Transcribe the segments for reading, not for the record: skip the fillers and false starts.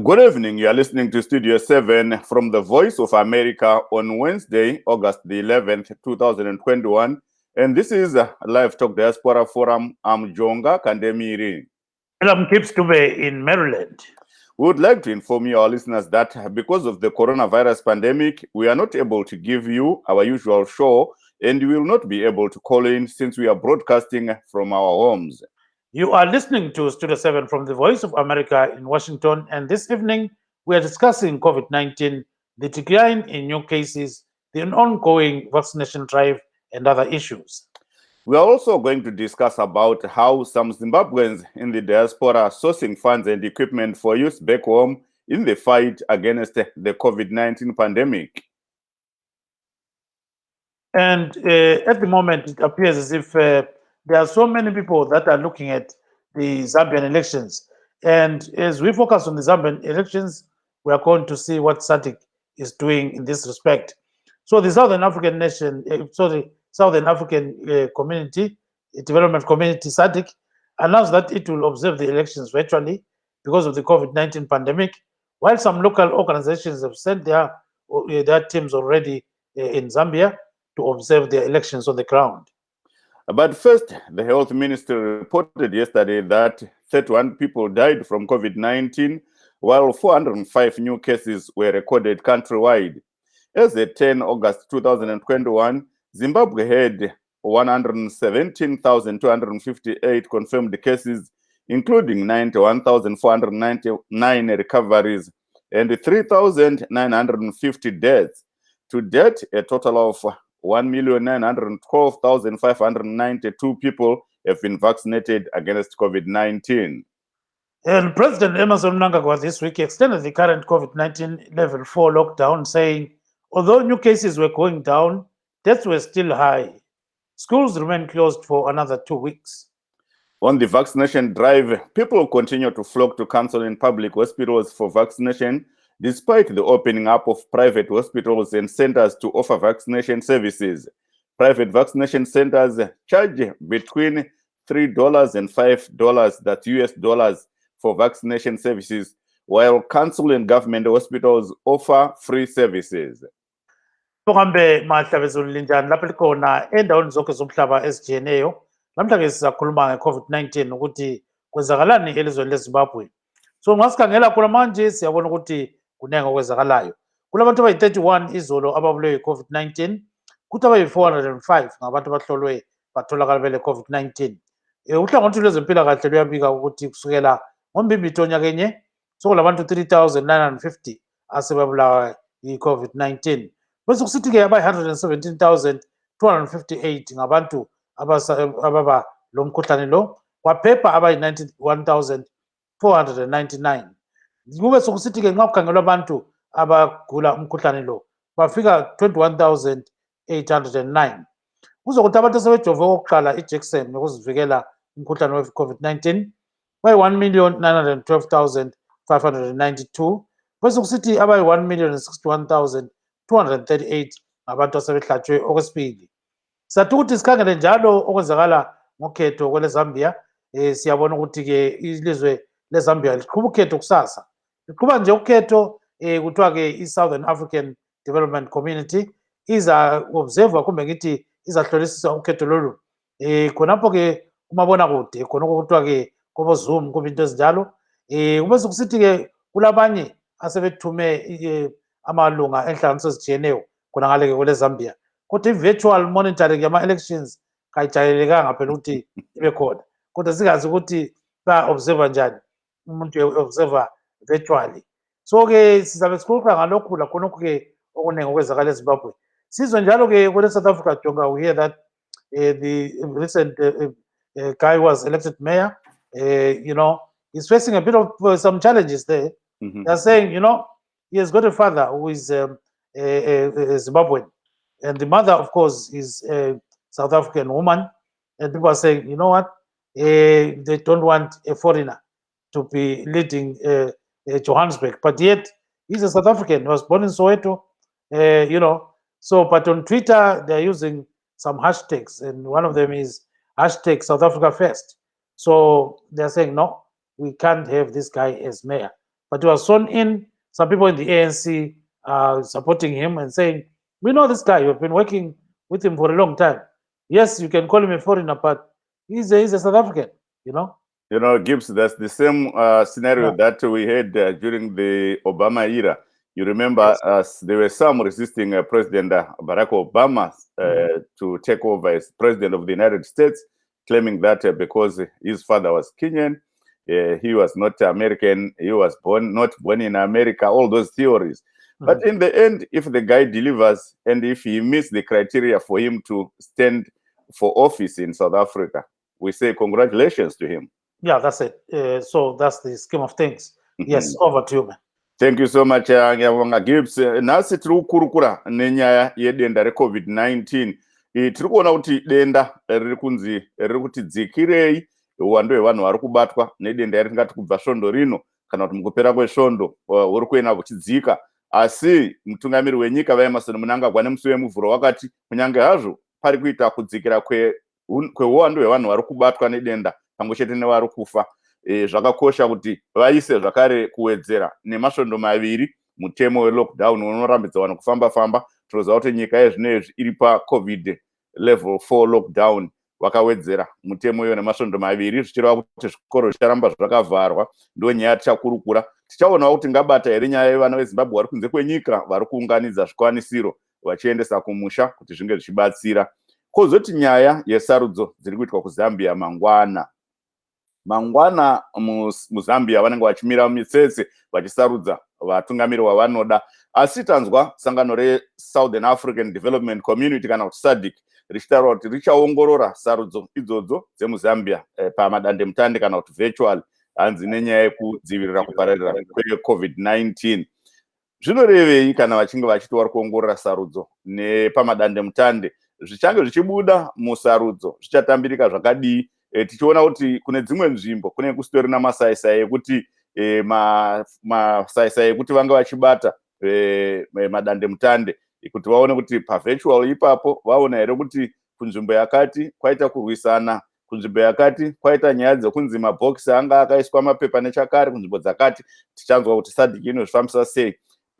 Good evening. You are listening to Studio 7 from the Voice of America on Wednesday, August the 11th, 2021. And this is Livetalk Diaspora Forum. I'm Jonga Kandemiri. And I'm Kip Stube in Maryland. We would like to inform you, our listeners, that because of the coronavirus pandemic, we are not able to give you our usual show, and you will not be able to call in since we are broadcasting from our homes. You are listening to Studio 7 from the Voice of America in Washington, and this evening we are discussing COVID-19, the decline in new cases, the ongoing vaccination drive, and other issues. We are also going to discuss about how some Zimbabweans in the diaspora are sourcing funds and equipment for use back home in the fight against the COVID-19 pandemic. And at the moment, it appears as if there are so many people that are looking at the Zambian elections. And as we focus on the Zambian elections, we are going to see what SADC is doing in this respect. So the Southern African nation, the Southern African community, development community, SADC, announced that it will observe the elections virtually because of the COVID-19 pandemic, while some local organizations have sent their teams already in Zambia to observe the elections on the ground. But first, the health ministry reported yesterday that 31 people died from COVID-19, while 405 new cases were recorded countrywide. As at 10 August 2021, Zimbabwe had 117,258 confirmed cases, including 91,499 recoveries and 3,950 deaths. To date, a total of 1,912,592 people have been vaccinated against COVID-19. And President Emmerson Mnangagwa this week extended the current COVID-19 level 4 lockdown, saying, although new cases were going down, deaths were still high. Schools remain closed for another 2 weeks. On the vaccination drive, people continue to flock to council and public hospitals for vaccination, despite the opening up of private hospitals and centers to offer vaccination services. Private vaccination centers charge between $3 and $5, that's US dollars, for vaccination services, while council and government hospitals offer free services. Kambe mahlabezulu linjani lapho likhona endaweni zonke zomhlaba ezijiyeneyo. Namhlanje sizakhuluma nge-COVID-19 ukuthi kwenzakalani elizweni leZimbabwe. So ngasikhangela khona manje siyabona ukuthi kunenge okwenzakalayo. Kulabantu abayi-31 izolo ababulewe yi-COVID-19, kuthi abayi-405 ngabantu abahlolwe batholakala bele COVID-19. Uhlangothi lwezempilakahle luyabika ukuthi kusukela ngoMbimbithi onyakenye sokulabantu 3,950 asebabulawa yi-COVID-19. Bese kusithi-ke abayi-117,258 ngabantu ababa lo mkhuhlane lo, kwaphepha abayi-91,499. Kube sokusithi-ke nxa kukhangelwa abantu abagula umkhuhlane lo bafika 21,809. Kuzokuthi abantu asebejove okokuqala ijekiseni yokuzivikela umkhuhlane we-COVID-19 bayi-1,912,592. Bese kusithi abayi-1,061,238 ngabantu asebehlatshwe okwesibili. Sathi ukuthi sikhangele njalo okwenzakala ngokhetho kweleZambia, siyabona ukuthi-ke ilizwe leZambia liqhuba ukhetho kusasa. Liqhuba nje ukhetho kuthiwa-ke i-Southern African Development Community iza-observa kumbe ngithi izahlolisisa ukhetho lolu. Khonapho-ke kumabonakude khonokho kuthiwa-ke kobo-Zoom kube into ezinjalo. Kube sokusithi-ke kulabanye asebethume amalunga enhlanganiso ezijiyeneyo khona ngale-ke kweleZambia. Kodwa i-virtual monitoring yama-elections kayijayelekanga phela ukuthi ibe khona. Kodwa singazi ukuthi ba-observa njani umuntu e-observa virtually. So-ke sizabe sikhuluma ngalokhu lakhonokho-ke okuningi okwenzakala eZimbabwe. Sizwe njalo-ke kwele-South Africa, Jonga, we hear that the recent guy who was elected mayor, he's facing a bit of some challenges there. They're saying, he has got a father who is a Zimbabwean, and the mother, of course, is a South African woman. And people are saying, you know what? They don't want a foreigner to be leading Johannesburg, but yet he's a South African. He was born in Soweto, So, but on Twitter, they're using some hashtags, and one of them is hashtag South Africa First. So they're saying, no, we can't have this guy as mayor. but he was sworn in. Some people in the ANC are supporting him and saying, we know this guy, we've been working with him for a long time. Yes, you can call him a foreigner, but he's a South African, you know. You know, Gibbs, that's the same scenario that we had during the Obama era. You remember, there were some resisting President Barack Obama to take over as president of the United States, claiming that because his father was Kenyan, he was not American, he was not born in America, all those theories. But in the end, if the guy delivers and if he meets the criteria for him to stand for office in South Africa, we say congratulations to him. Yeah, that's it. So that's the scheme of things. Yes, over to you, man. Thank you so much, Ngiyabonga Gibbs. Nasi tiri kukurukura nenyaya yedenda reCovid-19. Tiri kuona kuti denda riri kuti dzikirei uwando hwevanhu vari kubatwa nedenda ringati kubva svondo rino kana kuti mukupera kwesvondo uri kuenda kuchidzika. Asi mutungamiri wenyika vaEmmerson Mnangagwa nemusi wemuvhuro wakati kunyange hazvo pari kuita kudzikira kweuwando hwevanhu vari kubatwa nedenda pamwe chete nevari kufa, zvakakosha kuti vaise zvakare kuwedzera nemasvondo maviri mutemo welockdown unorambidza vanhu kufamba-famba. Tinoziva kuti nyika yezvinezvi iri paCovid level 4 lockdown, vakawedzera mutemo iyo nemasvondo maviri zvichireva kuti zvikoro zvicharamba zvakavharwa. Ndo nyaya tichakurukura. Tichaonawo kuti ngabata here nyaya yevana veZimbabwe vari kunze kwenyika vari kuunganidza zvikwanisiro vachiendesa kumusha kuti zvinge zvichibatsira. Kozoti nyaya yesarudzo dziri kuitwa kuZambia mangwana muZambia vanenge vachimira mumitsetse vachisarudza vatungamiri wavanoda. Asi tanzwa sangano reSouthern African Development Community kana kuti SADC richitaura kuti richaongorora sarudzo idzodzo dzemuZambia pamadandemutande kana kuti virtual, hanzi nenyaya yekudzivirira kupararira kweCovid-19. Zvinorevei kana vachinge vachiti vari kuongorora sarudzo nepamadandemutande? Zvichange zvichibuda musarudzo zvichatambirika zvakadii? Tichiona kuti kune dzimwe nzvimbo kune kustori namasaisai ekuti masaisai ekuti vange vachibata madandemutande kuti vaone kuti pavirtual ipapo vaona here kuti kunzvimbo yakati kwaita kurwisana, kunzvimbo yakati kwaita nyaya dzekunzi mabhokisi anga akaiswa mapepa nechakare kunzvimbo dzakati. Tichanzwa kuti SADC inozvifambisa sei.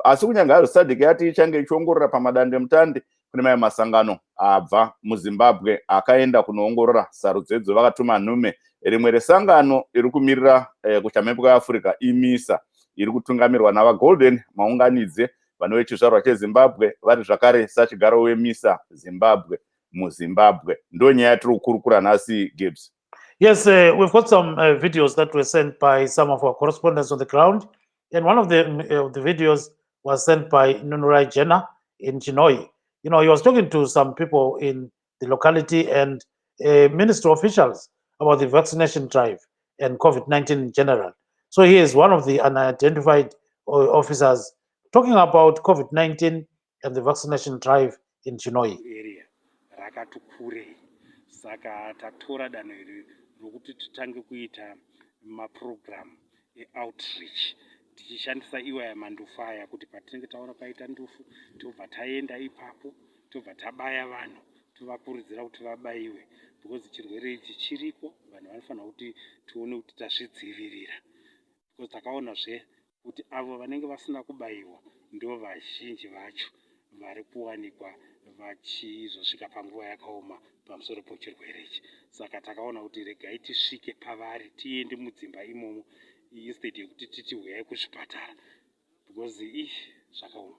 Asi kunyange hazvo SADC yati ichange ichiongorora pamadandemutande, kune mamwe masangano abva muZimbabwe akaenda kunoongorora sarudzo idzo. Vakatuma nhume. Rimwe resangano iri kumirira kuchamhepo kweAfrica iMISA iri kutungamirwa navaGolden Maunganidze, vanhu vechizvarwa cheZimbabwe, vari zvakare sachigaro weMISA Zimbabwe muZimbabwe. Ndo nyaya yatiri kukurukura nhasi, Gibbs. Yes, we've got some videos that were sent by some of our correspondents on the ground, and one of the videos was sent by Nunurai Jena in Chinoi. You know, he was talking to some people in the locality and ministry officials about the vaccination drive and COVID-19 in general. So he is one of the unidentified officers talking about COVID-19 and the vaccination drive in Chinoi. Saka tatora danho iri rokuti titange kuita maprogram outreach tichishandisa iwaya mandufu aya kuti patinenge taona paita ndufu tobva taenda ipapo tobva tabaya vanhu tovakurudzira kuti vabaiwe, because chirwere ichi chiriko. Vanhu vanofanira kuti tione kuti tazvidzivirira, because takaonazve kuti avo vanenge vasina kubaiwa ndo vazhinji vacho vari kuwanikwa vachizosvika panguva yakaoma pamusoro pechirwere ichi. Saka takaona kuti regai tisvike pavari, tiende mudzimba imomo instead yekuti titi huyai kuzvipatara, because zvakaoma.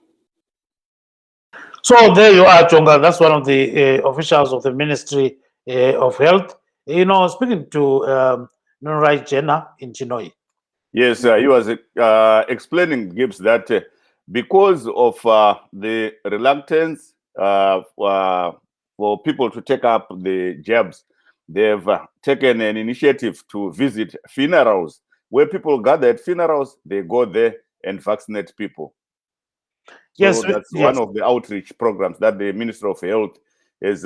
So there you are, Chonga. That's one of the officials of the Ministry of Health, you know, speaking to Nunurai Jena in Chinoi. Yes, he was explaining, Gibbs, that because of the reluctance for people to take up the jabs, they've taken an initiative to visit funerals. Where people gather at funerals, they go there and vaccinate people. Yes, so that's one of the outreach programs that the Ministry of Health has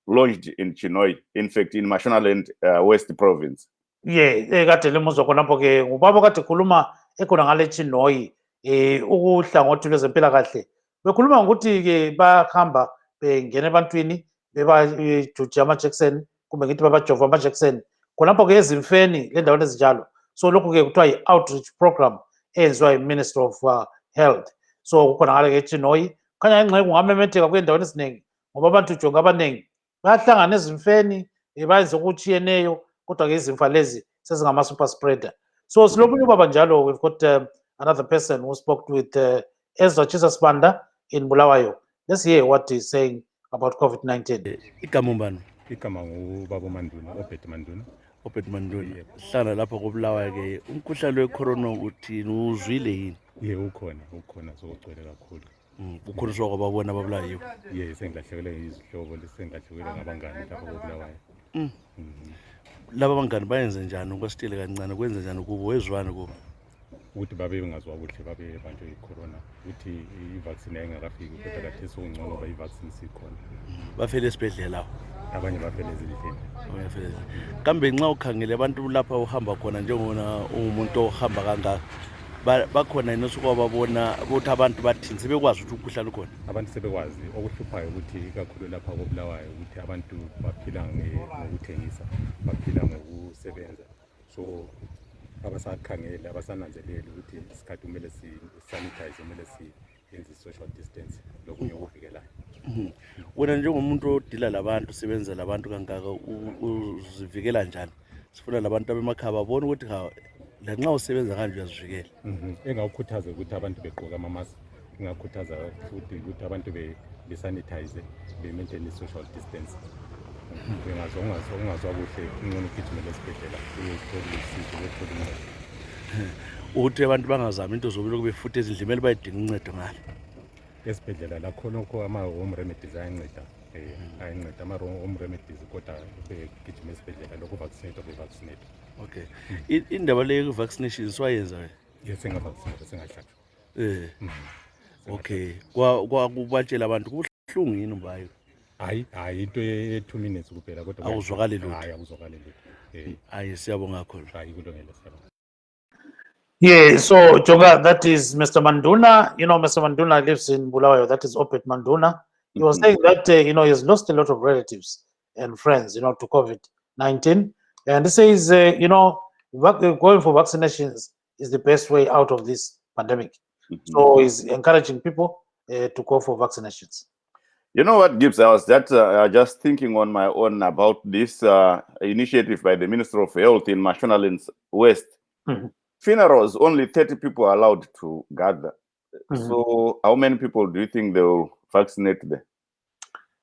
launched in Chinoi, in fact, in Mashonaland West Province. Yeah, kati lemuzwa khonapho ke ngubaba kade khuluma ekhona ngale Chinoi uhlangothi lwezempilakahle bekhuluma ngokuthi ke bahamba bengena ebantwini bebajuja amajekiseni kumbe ngithi babajova amajekiseni khonapho ke ezimfeni le ndaweni ezinjalo. So lokho ke kuthiwa yi-outreach program eyenziwa yi-Minister of Health. So kukhonakala ke eChinoyi khanya ingxenye kungamemetheka kwendaweni eziningi ngoba abantu ujonga abaningi bayahlangana ezimfeni bayenze okutshiyeneyo kodwa ke izimfa lezi sezingama-super spreader. So silomunye ubaba njalo, we've got another person who spoke with Ezra Chisasbanda in Bulawayo. Let's hear what he's saying about COVID-19. Igama umbani? Igama ngubaba Manduna, Obed Manduna. Hlala lapha koBulawayo ke umkhuhlane wecorona uthini uzwile yini? Ukhona sokugcwele kakhulu. Ukhona sokwababona ababulayiwe. Sengilahlekelwe izihlobo, sengilahlekelwe ngabangani lapha koBulawayo. Laba bangani bayenze njani ukwasitile kancane kwenze njani kubo wezwane kubo? Ukuthi babe bengazwa kuhle babe banjwe icorona, ukuthi i-vaccine ayingakafiki kodwa kathi sokungcono ngoba i-vaccine sikhona. Bafele esibhedlela lapho. Abanye bafele ezindlini. Kambe nxa ukhangele abantu lapha uhamba khona njengona umuntu ohamba kangaka bakhona yini sokwababona ukuthi abantu bathini sebekwazi ukuthi umkhuhlane ukhona? Abantu sebekwazi. Okuhluphayo ukuthi kakhulu lapha koBulawayo ukuthi abantu baphila ngokuthengisa, baphila ngokusebenza. So abasakhangele abasananzeleli ukuthi isikhathi kumele si-sanitize, kumele siyenze i-social distance lokunye okuvikelayo. Wena njengomuntu odila labantu usebenza labantu kangaka uzivikela njani? Sifuna labantu abemakhaya babone ukuthi lanxa usebenza kanje uyazivikela. Engawukhuthaza ukuthi abantu begqoke ama-mask, engakhuthaza futhi ukuthi abantu be-sanitize, be-maintain i-social distance. Ungazwa kuhle ingcono ugijimele esibhedlela uyothola usizo, uyothola uncedo. Ukuthi abantu bangazami into zobile kube futhi ezindlimeli bayidinga uncedo ngalo. Esibhedlela la khonokho ama-home remedies ayanceda, ama-home remedies kodwa begijima esibhedlela lokhu vaccinate be-vaccinate. Okay. Indaba leyo ku-vaccination swayenza wena? Yes, sengavaccinate, sengahlatshwa. Okay. Kwakubatshela abantu kubuhlungu yini mbayo? Hayi into ye-2 minutes kuphela kodwa awuzwakali lutho. Hayi awuzwakali lutho. Hayi siyabonga kakhulu. Hayi kulungile siyabonga. Yeah, so Jonga, that is Mr. Manduna. You know, Mr. Manduna lives in Bulawayo. That is Obed Manduna. He was saying that, he has lost a lot of relatives and friends, to COVID-19. And he says, going for vaccinations is the best way out of this pandemic. So he's encouraging people to go for vaccinations. You know what, Gibbs? I was just thinking on my own about this initiative by the Minister of Health in Mashonaland West. Funerals, only 30 people are allowed to gather. So how many people do you think they will vaccinate there?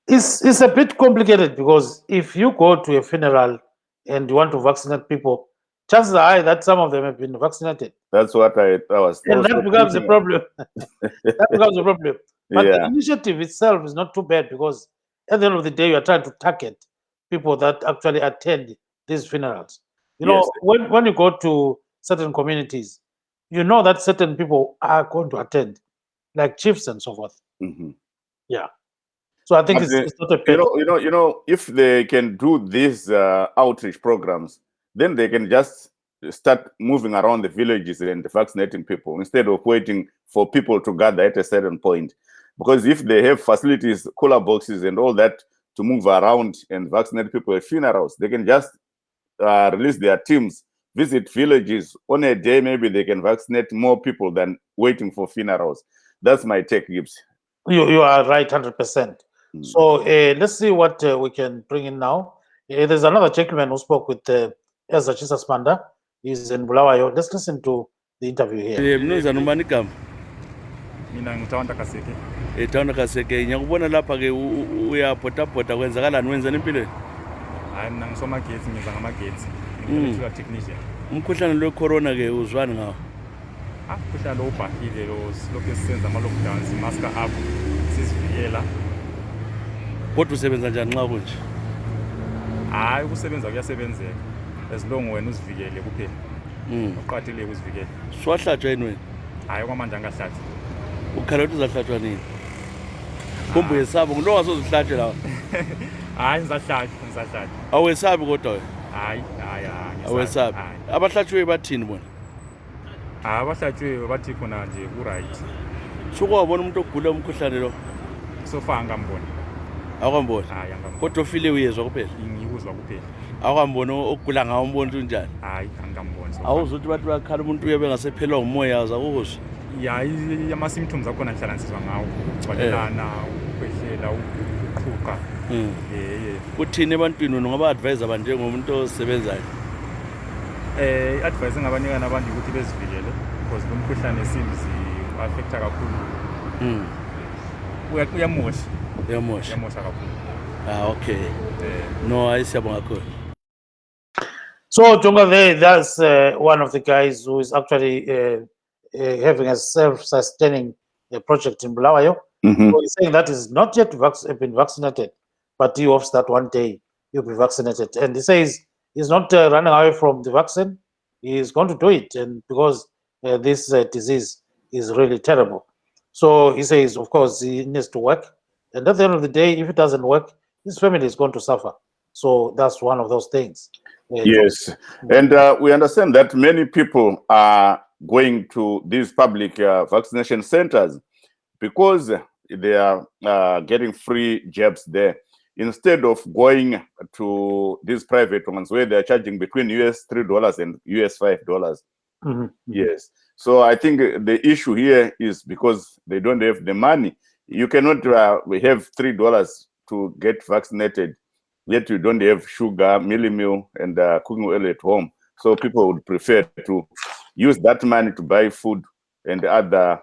It's a bit complicated because if you go to a funeral and you want to vaccinate people, chances are high that some of them have been vaccinated. That's what I was. And that becomes a problem. That becomes a problem. But the initiative itself is not too bad because at the end of the day, you are trying to target people that actually attend these funerals. When you go to certain communities, you know that certain people are going to attend, like chiefs and so forth. Yeah. So I think it's not a bad. If they can do these outreach programs, then they can just start moving around the villages and vaccinating people instead of waiting for people to gather at a certain point. Because if they have facilities, cooler boxes and all that to move around and vaccinate people at funerals, they can just release their teams, visit villages. On a day, maybe they can vaccinate more people than waiting for funerals. That's my take, Gibbs. You are right, 100%. So let's see what we can bring in now. There's another gentleman who spoke with Ezra Chisasbanda. He's in Bulawayo. Let's listen to the interview here. Mina ngithanda Kaseke. Ethanda Kaseke ngiyakubona lapha ke uyabhota kwenzakalani wenzani empilweni? Hayi mina ngisomagetsi ngiza ngamagetsi. Ngingumthula technician. Umkhuhlane lo corona ke uzwani ngawo? Umkhuhlane lo ubhahile lo lokho sisenza ama lockdowns, mask up, sisivikela. Kodwa usebenza njani nxa kunje? Hayi ukusebenza kuyasebenzeka. As long wena uzivikele kuphela. Uqathele ukuzivikela. Swahlatshwa yini wena? Hayi kwamanje angahlatshi. Ukhala ukuthi uzahlatshwa nini? Kumbe yesabo ngulo wasozihlatshwe la. Hayi ngizahlatshwa. Awesabi kodwa wena? Hayi. Awesabi. Abahlatshwe bathini bona? Abahlatshwe bathi khona nje ku-right. Sokwabona umuntu ogula umkhuhlane lo? Sofa angamboni. Awukamboni? Hayi angamboni. Kodwa ufile uyezwa kuphela? ukuzwa kuphela. Awukambona okugula ngawo umuntu unjani? Hayi angikamboni so. Awuzwa ukuthi bathi bakhala umuntu uyabe ngasephelwa umoya awuzakuzwa? Ya ama-symptoms akhona ngihlala nsizwa ngawo, ukugcwalelana, ukukhwehlela, ukuqhuqa. Kuthini ebantwini ungaba-advise abantu njengomuntu osebenzayo? I-advice engabanikana abantu ukuthi bezivikele because lo mkhuhlane seems u-affecta kakhulu. Uyamosha kakhulu. Okay. No, ayisiyabonga kakhulu. So Jonga, that's one of the guys who is actually having a self-sustaining project in Bulawayo. So he's saying that is not yet been vaccinated, but he hopes that one day he'll be vaccinated. And he says he's not running away from the vaccine. He is going to do it, and because this disease is really terrible. So he says, of course, he needs to work. And at the end of the day, if it doesn't work, his family is going to suffer. So that's one of those things. Yes. And we understand that many people are going to these public vaccination centers because they are getting free jabs there, instead of going to these private ones where they're charging between US $3 and US $5. Yes. So I think the issue here is because they don't have the money. You cannot have $3 to get vaccinated, yet you don't have sugar, mealie meal, and cooking oil at home. So people would prefer to use that money to buy food and other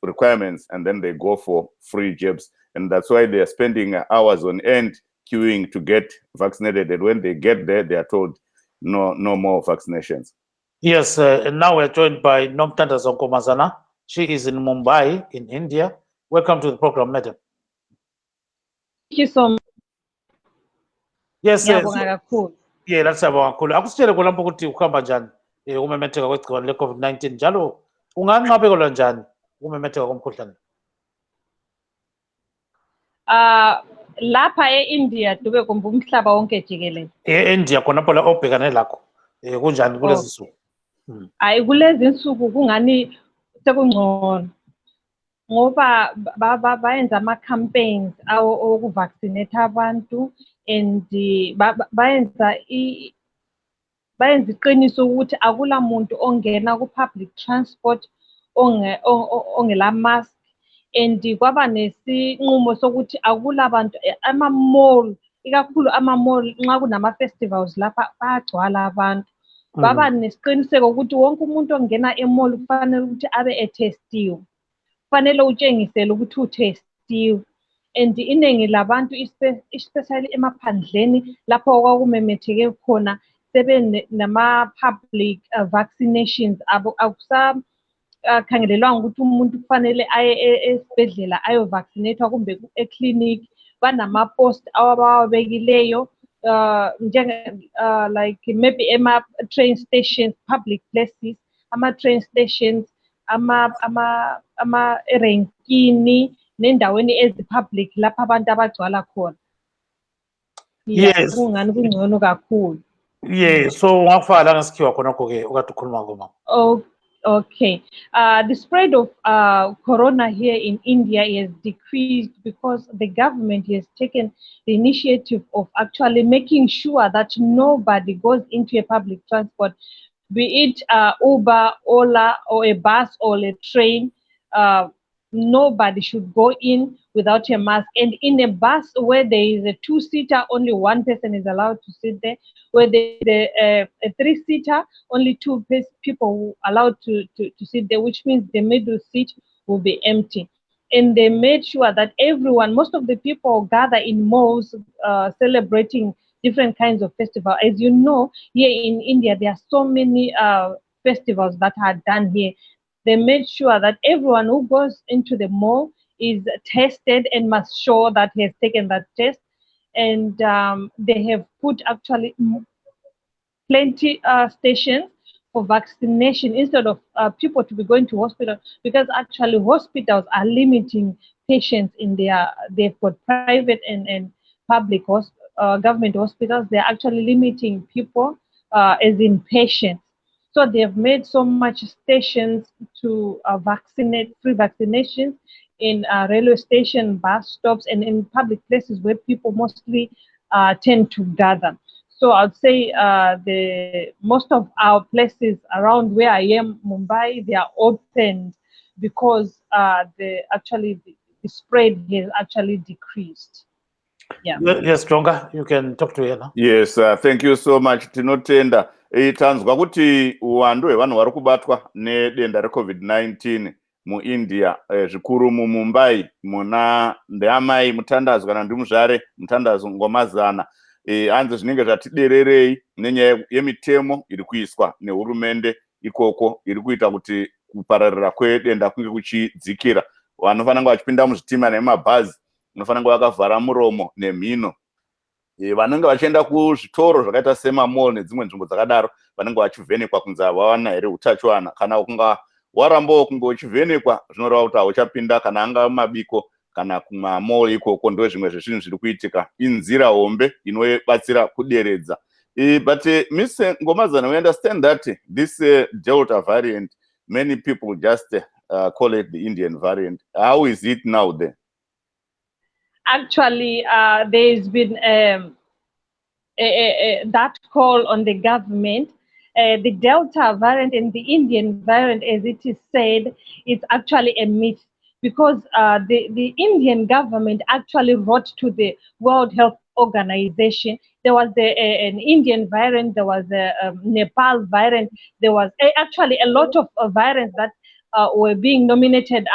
requirements, and then they go for free jabs. And that's why they are spending hours on end queuing to get vaccinated. And when they get there, they are told no more vaccinations. Yes, and now we're joined by Nomtanda Zonkomazana. She is in Mumbai, in India. Welcome to the program, madam. Thank you so much. Yes, Ngiyabonga kakhulu. Yeah, that's about cool. Akusitshele khona ukuthi ukuhamba njani umemetheka kwegciwane le-COVID-19 njalo unganqabekelwa njani umemetheka komkhuhlane? Lapha e-India dube kumbe umhlaba wonke jikelele. E-India khonapho la obhekane lakho kunjani kulezi nsuku? Hayi kulezi nsuku kungani sekungcono ngoba bayenza ama-campaigns okuvaccinate abantu and bayenza iqiniso ukuthi akula muntu ongena ku-public transport ongela mask, and kwaba nesinqumo sokuthi akula bantu ama-mall, ikakhulu ama-mall nxa kunama-festivals lapha bayagcwala abantu. Baba nesiqiniseko ukuthi wonke umuntu ongena e-mall kufanele ukuthi abe etestiwe, kufanele utshengisele ukuthi uthestiwe. And iningi labantu especially emaphandleni lapho okwakumemetheke khona sebe nama-public vaccinations akusakhangelelwanga ukuthi umuntu kufanele aye esibhedlela ayovaccinatwa kumbe eclinic. Banama-post abawabekileyo like maybe train stations, public places, train stations, renkini nendaweni ezipublic lapha abantu abagcwala khona. Yes. Kungani kungcono kakhulu. Yeah, so ungafaka la ngesikhiwa khonokho ke okade ukhuluma ngoma. Okay. The spread of corona here in India has decreased because the government has taken the initiative of actually making sure that nobody goes into a public transport, be it Uber, Ola, or a bus or a train. Nobody should go in without a mask. And in a bus where there is a two-seater, only one person is allowed to sit there. Where there is a three-seater, only two people allowed to sit there, which means the middle seat will be empty. And they made sure that everyone, most of the people gather in malls celebrating different kinds of festivals. As you know, here in India, there are so many festivals that are done here. They made sure that everyone who goes into the mall is tested and must show that he has taken that test. And they have put actually plenty stations for vaccination instead of people to be going to hospital, because actually hospitals are limiting patients in they've got private and public government hospitals. They're actually limiting people as in patients. So they've made so much stations to vaccinate, free vaccinations in railway station, bus stops, and in public places where people mostly tend to gather. So I'd say most of our places around where I am, Mumbai, they are opened because the spread has actually decreased. Yeah. Yes, Jonga, you can talk to her now. Yes, thank you so much. Tinotenda. Tanzwa kuti uwandu hwevanhu vari kubatwa nedenda reCovid-19 muIndia, zvikuru muMumbai, muna ndeamai Mutandazo kana ndimuzvare Mutandazo ngomazana. Hanzi zvinenge zvatidererei nenyaya yemitemo iri kuiswa nehurumende ikoko iri kuita kuti kupararira kwedenda kunge kuchidzikira. Vanofanira kunge vachipinda muzvitima nemabhazi, vanofanira kunge vakavhara muromo nemhino. Vanenge vachienda kuzvitoro zvakaita semamall nedzimwe nzvimbo dzakadaro vanenge vachivhenekwa kunzi havana here utachiwana. Kana ukunga warambawo kunge uchivhenekwa zvinoreva kuti hauchapinda kana anga mabiko kana kumamall ikoko. Ndo zvimwe zvezvinhu zviri kuitika. Inzira hombe inobatsira kuderedza. But Ms. Ngomazana, we understand that this Delta variant, many people just call it the Indian variant. How is it now there? Actually, there's been that call on the government. The Delta variant and the Indian variant, as it is said, it's actually a myth, because the Indian government actually wrote to the World Health Organization. There was an Indian variant, there was a Nepal variant, there was actually a lot of variants that were being nominated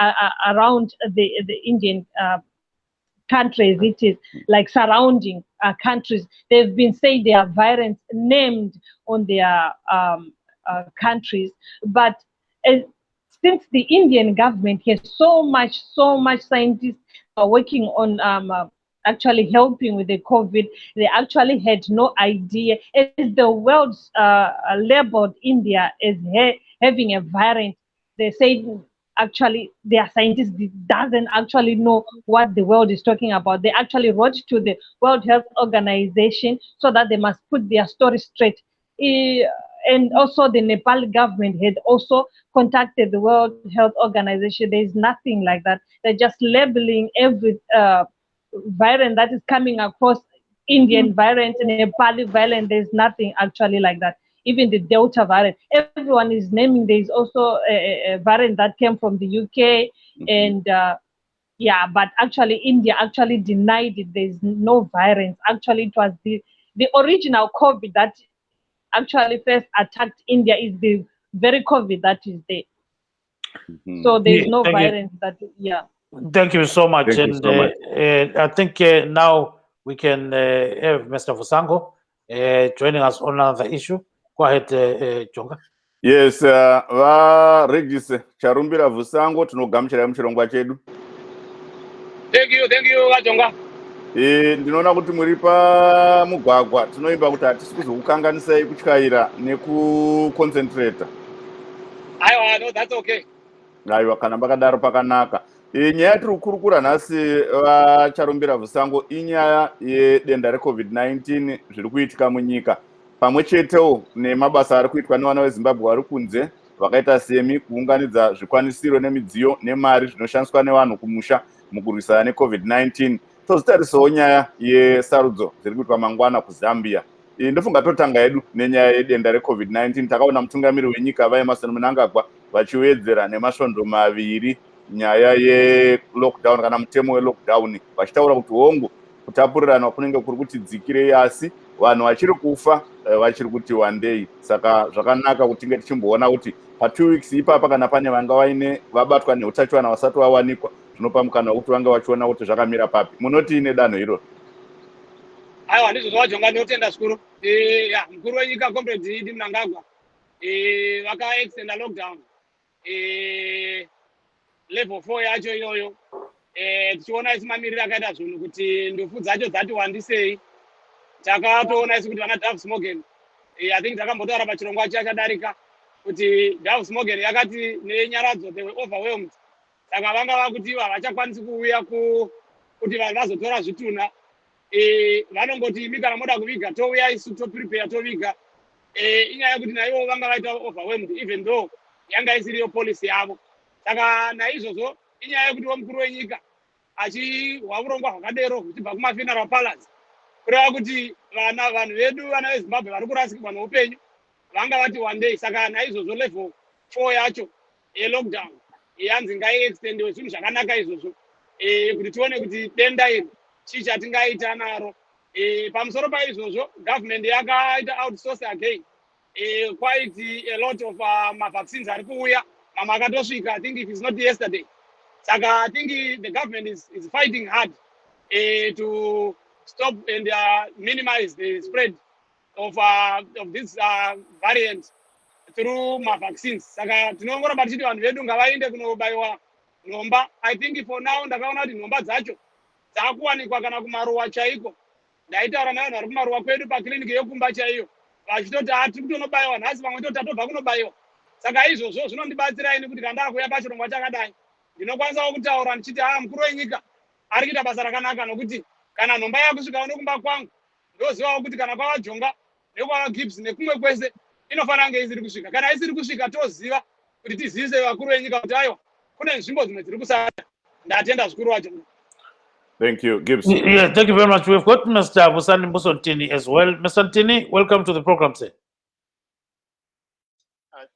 around the Indian countries, it is like surrounding countries. They've been saying there are variants named on their countries, but since the Indian government has so much scientists are working on actually helping with the COVID, they actually had no idea. As the world labeled India as having a variant, they say actually their scientists doesn't actually know what the world is talking about. They actually wrote to the World Health Organization so that they must put their story straight. And also the Nepal government had also contacted the World Health Organization. There is nothing like that. They're just labeling every variant that is coming across, Indian variant, Nepali variant. There's nothing actually like that. Even the Delta variant, everyone is naming. There's also a variant that came from the UK, and yeah, but actually India actually denied it. There's no variant. Actually, it was the original COVID that actually first attacked India is the very COVID that is there. So there's no variant that, yeah. Thank you so much. Thank you so much. I think now we can have Mr. Vusango joining us on another issue. Go ahead, Jonga. Yes, varegise charumbira Vusango tinogamuchira muchirongwa chedu. Thank you, Jonga. Ndinoona kuti muri pamugwagwa, tinoimba kuti hatisi kuzokukanganisai kutyaira nekuconcentrata. Aiwa, no, that's okay. Aiwa, kana makadaro pakanaka. Nyaya yatiri kukurukura nhasi vacharumbira Vusango inyaya yedenda reCovid-19 zviri kuitika munyika. Pamwe chetewo nemabasa ari kuitwa nevana veZimbabwe vari kunze vakaita semi kuunganidza zvikwanisiro nemidziyo nemari zvinoshandiswa nevanhu kumusha mukurwisana neCovid-19. Tozotarisawo nyaya yesarudzo dziri kuitwa mangwana kuZambia. Ndofunga totanga yedu nenyaya yedenda reCovid-19. Takaona mutungamiri wenyika vaEmerson Mnangagwa vachiwedzera nemasvondo maviri nyaya yelockdown kana mutemo welockdown, vachitaura kuti hongu kutapurirana kunenge kuri kuti dzikirei, asi vanhu vachiri kufa vachiri kuti wandei. Saka zvakanaka kuti tinge tichimboona kuti pa2 weeks ipapa kana pane vanga vaine vabatwa neutachiwana vasati vawanikwa, zvinopa mukana wekuti vanga vachiona kuti zvakamira papi. Munoti ine danho iroro? Aiwa, ndizvo zvaJonga, ndinotenda zvikuru. Mukuru wenyika Comrade Idi Mnangagwa vakaextenda lockdown level 4 yacho iyoyo, tichiona isi mamiriro akaita zvinhu kuti ndufu dzacho dzati wandisei. Takatoona isi kuti vana Davos Morgan, I think takambotaura pachirongwa chadarika kuti Davos Morgan yakati nenyaradzo they were overwhelmed. Saka vanga vakuti havachakwanisi kuuya kuti vanhu vazotora zvitunha. Vanongoti imi kana moda kuviga touya isu toprepare toviga. Inyaya yekuti naivo vanga vaita overwhelmed even though yanga isiriyo policy yavo. Saka naizvozvo inyaya yekuti mukuru wenyika achihwa urongwa hwakadero kuchibva kumafuneral palace kureva kuti vanhu vedu vana vezimbabwe vari kurasikirwa neupenyu vanga vati one day. Saka naizvozvo level 4 yacho yelockdown yanzi ngaiextendewe, zvinhu zvakanaka izvozvo kuti tione kuti denda iri chii chatingaita naro. Pamusoro paizvozvo government yakaita outsource again quite a lot of mavaccines ari kuuya, mamwe akatosvika. I think if it's not yesterday. Saka I think the government is fighting hard to stop and minimize the spread of this variant through vaccines. Saka tinongoramba tichiti vanhu vedu ngavaende kunobaiwa nhomba. I think for now ndakaona kuti nhomba dzacho dzakuwanikwa kana kumaruwa chaiko. Ndaitaura navanhu vari kumaruwa kwedu pakiriniki yokumba chaiyo vachitoti tiri kutonobaiwa nhasi, vamwe toti tatobva kunobaiwa. Saka izvozvo zvinondibatsira ini kuti kana ndakuuya pachirongwa chakadai ndinokwanisawo kutaura ndichiti mukuru wenyika ari kuita basa rakanaka, nokuti kana nhomba yakusvikawo nokumba kwangu ndozivawo kuti kana kwavajonga nekwavagibbs nekumwe kwese inofanira kunge isiri kusvika. Kana isiri kusvika toziva kuti tizivise vakuru venyika kuti aiwa kune nzvimbo dzimwe dziri kusara. Ndatenda zvikuru wacho. Thank you, Gibbs. Yeah, thank you very much. We've got Mr. Vusani Mbusotini as well. Mr. Ntini, welcome to the program, sir.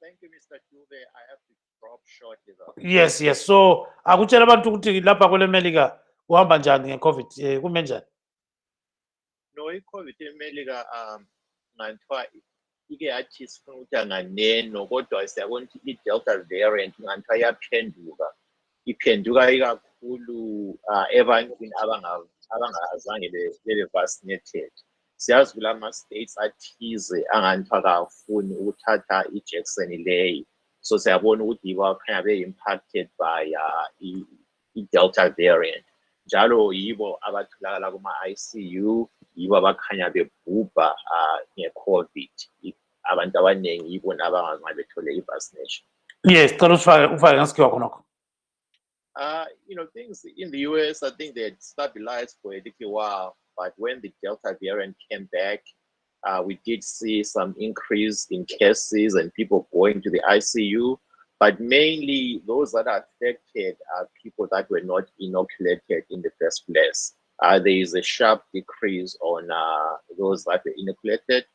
Thank you, Mr. Dube. I have to drop shortly though. Yes. So akutshela abantu ukuthi lapha kwele Melika kuhamba njani ngeCovid kume njani? No, iCovid eMelika nganthiwa ike yathi sifuna ukuthi anganeno, kodwa siyabona ukuthi i-Delta variant nganthiwa yaphenduka. Iphenduka ikakhulu ebantwini abangazange bebe vaccinated. Siyazi kula ama-states athize anganthiwa kafuni ukuthatha ijekiseni leyo. So siyabona ukuthi yibo abakhanya be-impacted by i-Delta variant. Njalo yibo abatholakala kuma-ICU, yibo abakhanya bebhubha nge-COVID. Abantu abaningi yibo nabangazange bethole i-vaccination. Yes, ufake ngasikiwa khonokho. Things in the US, I think they had stabilized for a little while, but when the Delta variant came back, we did see some increase in cases and people going to the ICU, but mainly those that are affected are people that were not inoculated in the first place. There is a sharp decrease on those that were inoculated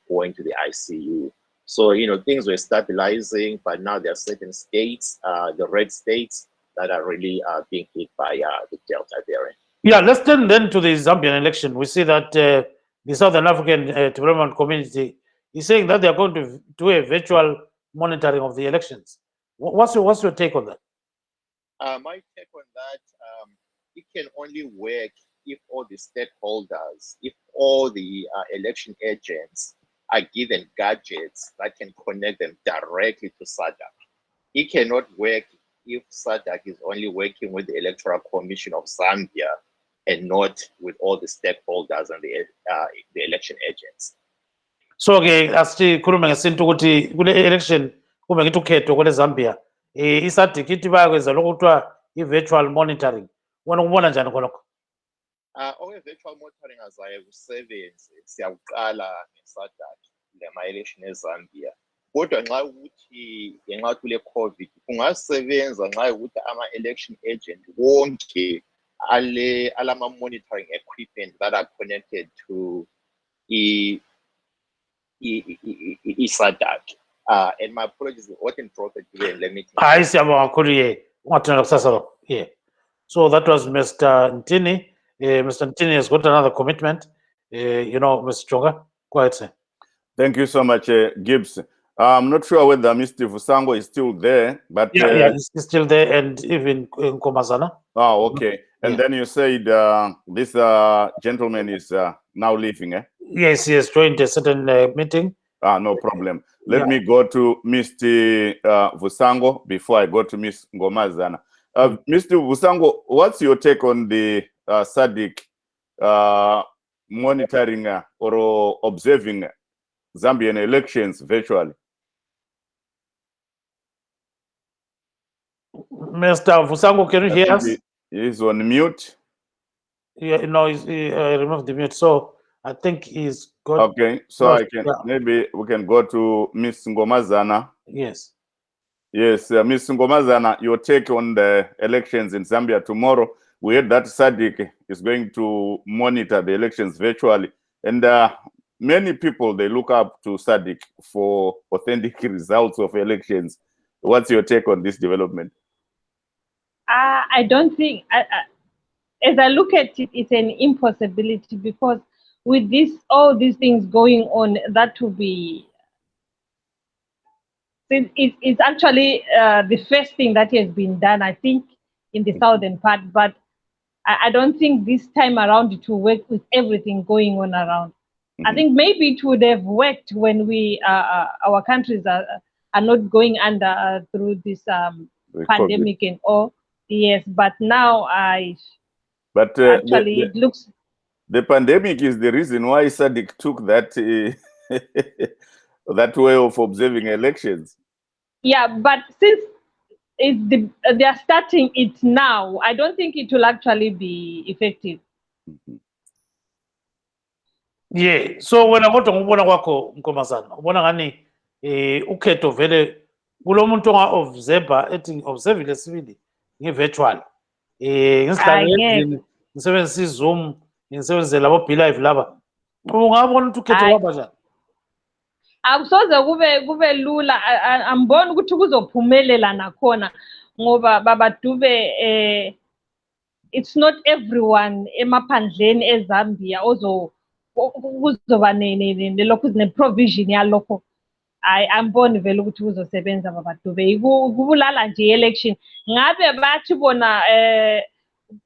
going to the ICU. So, things were stabilizing, but now there are certain states, the red states, that are really being hit by the Delta variant. Yeah, let's turn then to the Zambian election. We see that the Southern African Development Community is saying that they are going to do a virtual monitoring of the elections. What's your take on that? My take on that, it can only work if all the stakeholders, if all the election agents are given gadgets that can connect them directly to SADC. It cannot work if SADC is only working with the Electoral Commission of Zambia and not with all the stakeholders and the election agents. So asikhulume ngesintu ukuthi kule election kumbe ngithi ukhetho kwele Zambia iSADC ithi bayakwenza lokuthiwa i-virtual monitoring. Wena ubona njani khonokho? Virtual monitoring azakusebenzi siyaqala ngeSADC lema-election eZambia. Kodwa nxa ukuthi ngenxa kule COVID kungasebenza nxa ukuthi ama-election agent wonke alama monitoring equipment that are connected to SADC. And my apologies, what in profit today, let me I see yeah. So that was Mr. Ntini. Mr. Ntini has got another commitment. Mr. Chonga, go ahead, sir. Thank you so much, Gibbs. I'm not sure whether Mr. Vusango is still there, but yeah, he's still there, and even in Komazana. Oh, okay. And then you said this gentleman is now leaving, eh? Yes, he has joined a certain meeting. No problem. Let me go to Mr. Vusango before I go to Ms. Ngomazana. Mr. Vusango, what's your take on the SADC monitoring or observing Zambian elections virtually? Mr. Vusango, can you hear us? He's on mute. Yeah, no, I removed the mute. So I think he's got. Okay, so maybe we can go to Ms. Ngomazana. Yes. Yes, Ms. Ngomazana, your take on the elections in Zambia tomorrow. we heard that SADC is going to monitor the elections virtually. And many people, they look up to SADC for authentic results of elections. What's your take on this development? I don't think, as I look at it, it's an impossibility, because with all these things going on, that will be, it's actually the first thing that has been done, I think, in the southern part. But I don't think this time around it will work with everything going on around. I think maybe it would have worked when our countries are not going under through this pandemic and all. Yes, but now it looks. The pandemic is the reason why SADC took that that way of observing elections. Yeah, but since they are starting it now, I don't think it will actually be effective. Yeah, so wena kodwa ngubona kwakho Nkomasana, ubona ngani ukhetho vele kulo muntu onga-observer ethi observile sibili nge-virtual ngisihlale ngisebenzisa i-Zoom, ngisebenzise labo BeLive laba, ungabona ukuthi ukhetho kwaba njani? Akusoze kube lula, angiboni ukuthi kuzophumelela nakhona, ngoba babadube it's not everyone emaphandleni eZambia kuzoba lokhu ne-provision yalokho. Angiboni vele ukuthi kuzosebenza babadube, kubulala nje i-election. Ngabe bathi bona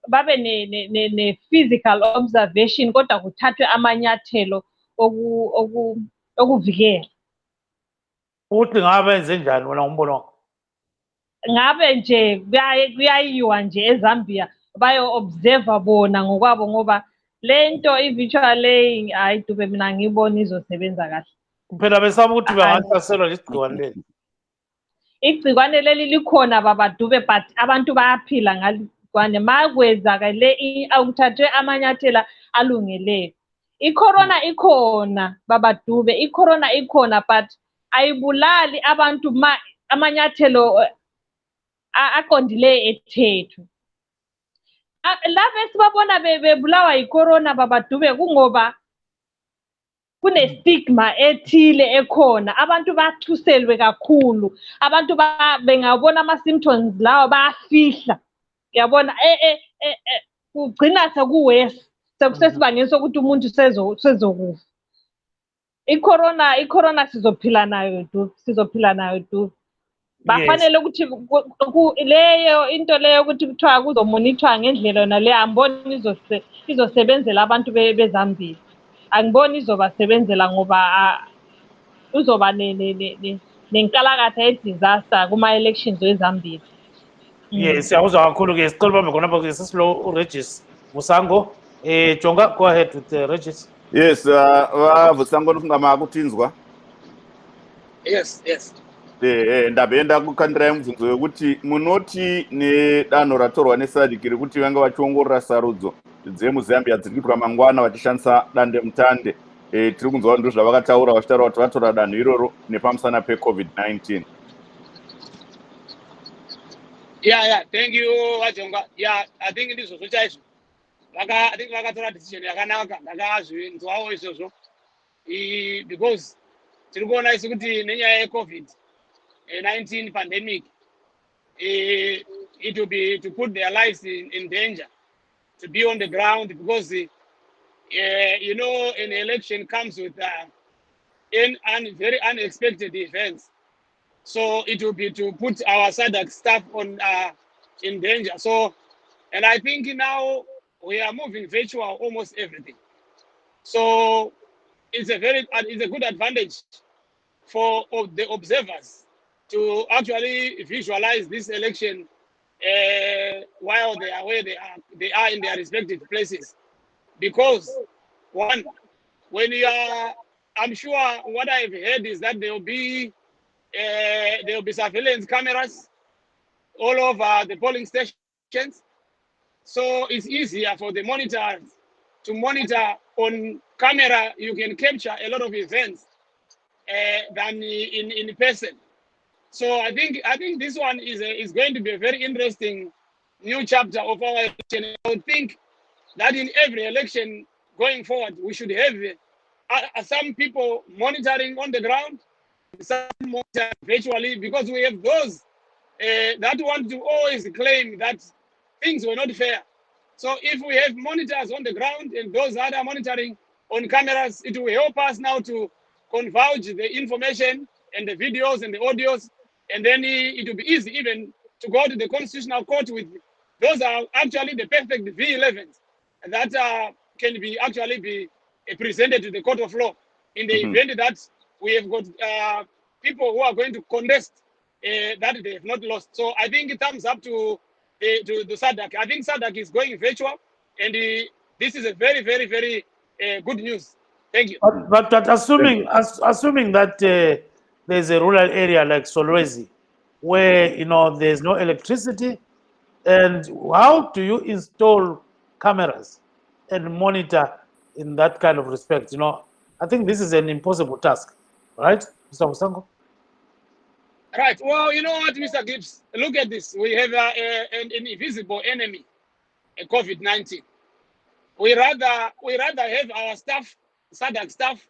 babe ne-physical observation, kodwa kuthathwe amanyathelo okuvikela. Ukuthi ngabe enze njani wena ngombono wakho? Ngabe nje kuyayiwa nje eZambia bayo-observer bona ngokwabo, ngoba lento i-virtual leyi hayi Dube, mina ngibona izosebenza kahle. Phela besaba ukuthi bangahlaselwa ligciwane leli. Igciwane leli likhona babadube, but abantu bayaphila ngaligciwane makwenzakale akuthathwe amanyathela alungeleyo. I-corona ikhona babadube, i-corona ikhona, but ayibulali abantu amanyathelo aqondileyo ethethu. Laba esibabona bebulawa yi-corona babadube kungoba kune-stigma ethile ekhona, abantu bathuselwe kakhulu, abantu bengabona ama-symptoms lawo bayafihla, uyabona, kugcina sekuwesi, sekusesibangeni sokuthi umuntu sezokufa. I-corona sizophila nayo Dube. Bafanele ukuthi leyo into leyo ukuthi kuthiwa kuzomonithwa ngendlela yona leyo, angiboni izosebenzela abantu beZambia. Angiboni izobasebenzela ngoba uzoba nenkalakatha ye-disaster kuma-elections weZambia. Yes, siyakuzwa kakhulu-ke, sicela ubambe khonapho-ke sesilo uRegis Musango. Jonga, go ahead with Regis. Yes, Musango nofungama kutinzwa. Yes. Ndaba yenda kukhandira yemubvunzo yokuti munoti nedanho ratorwa neSADC rekuti vange vachiongorora sarudzo dzemuZambia dziri kuitwa mangwana vachishandisa dandemutande. Tiri kunzwa ndo zvavakataura vachitaura kuti vatora danho iroro nepamusana pe-COVID-19. Yeah, thank you Wajonga. Yeah, I think ndizvo chaizvo. I think vakatora decision yakanaka, ndakazvinzwawo izvozvo. Because tiri kuona isi kuti nenyaya ye-COVID-19 pandemic, it will be to put their lives in danger, to be on the ground, because you know, an election comes with very unexpected events. So it will be to put our SADC staff in danger. So, and I think now we are moving virtual almost everything. So it's a good advantage for the observers to actually visualize this election while they are where they are in their respective places. Because one, I'm sure what I've heard is that there will be surveillance cameras all over the polling stations. So it's easier for the monitors to monitor on camera. You can capture a lot of events than in person. So I think this one is going to be a very interesting new chapter of our election. I would think that in every election going forward, we should have some people monitoring on the ground, some monitoring virtually, because we have those that want to always claim that things were not fair. So if we have monitors on the ground and those that are monitoring on cameras, it will help us now to converge the information and the videos and the audios, and then it will be easy even to go to the Constitutional Court with those are actually the perfect V11s that can be actually be presented to the court of law in the event that we have got people who are going to contest that they have not lost. So I think thumbs up to the SADC. I think SADC is going virtual, and this is a very, very, very good news. Thank you. But assuming that there's a rural area like Solwezi, where there's no electricity, and how do you install cameras and monitor in that kind of respect? I think this is an impossible task, right, Mr. Musango? Right. Well, you know what, Mr. Gibbs? Look at this. We have an invisible enemy, a COVID-19. We rather have our staff, SADC staff,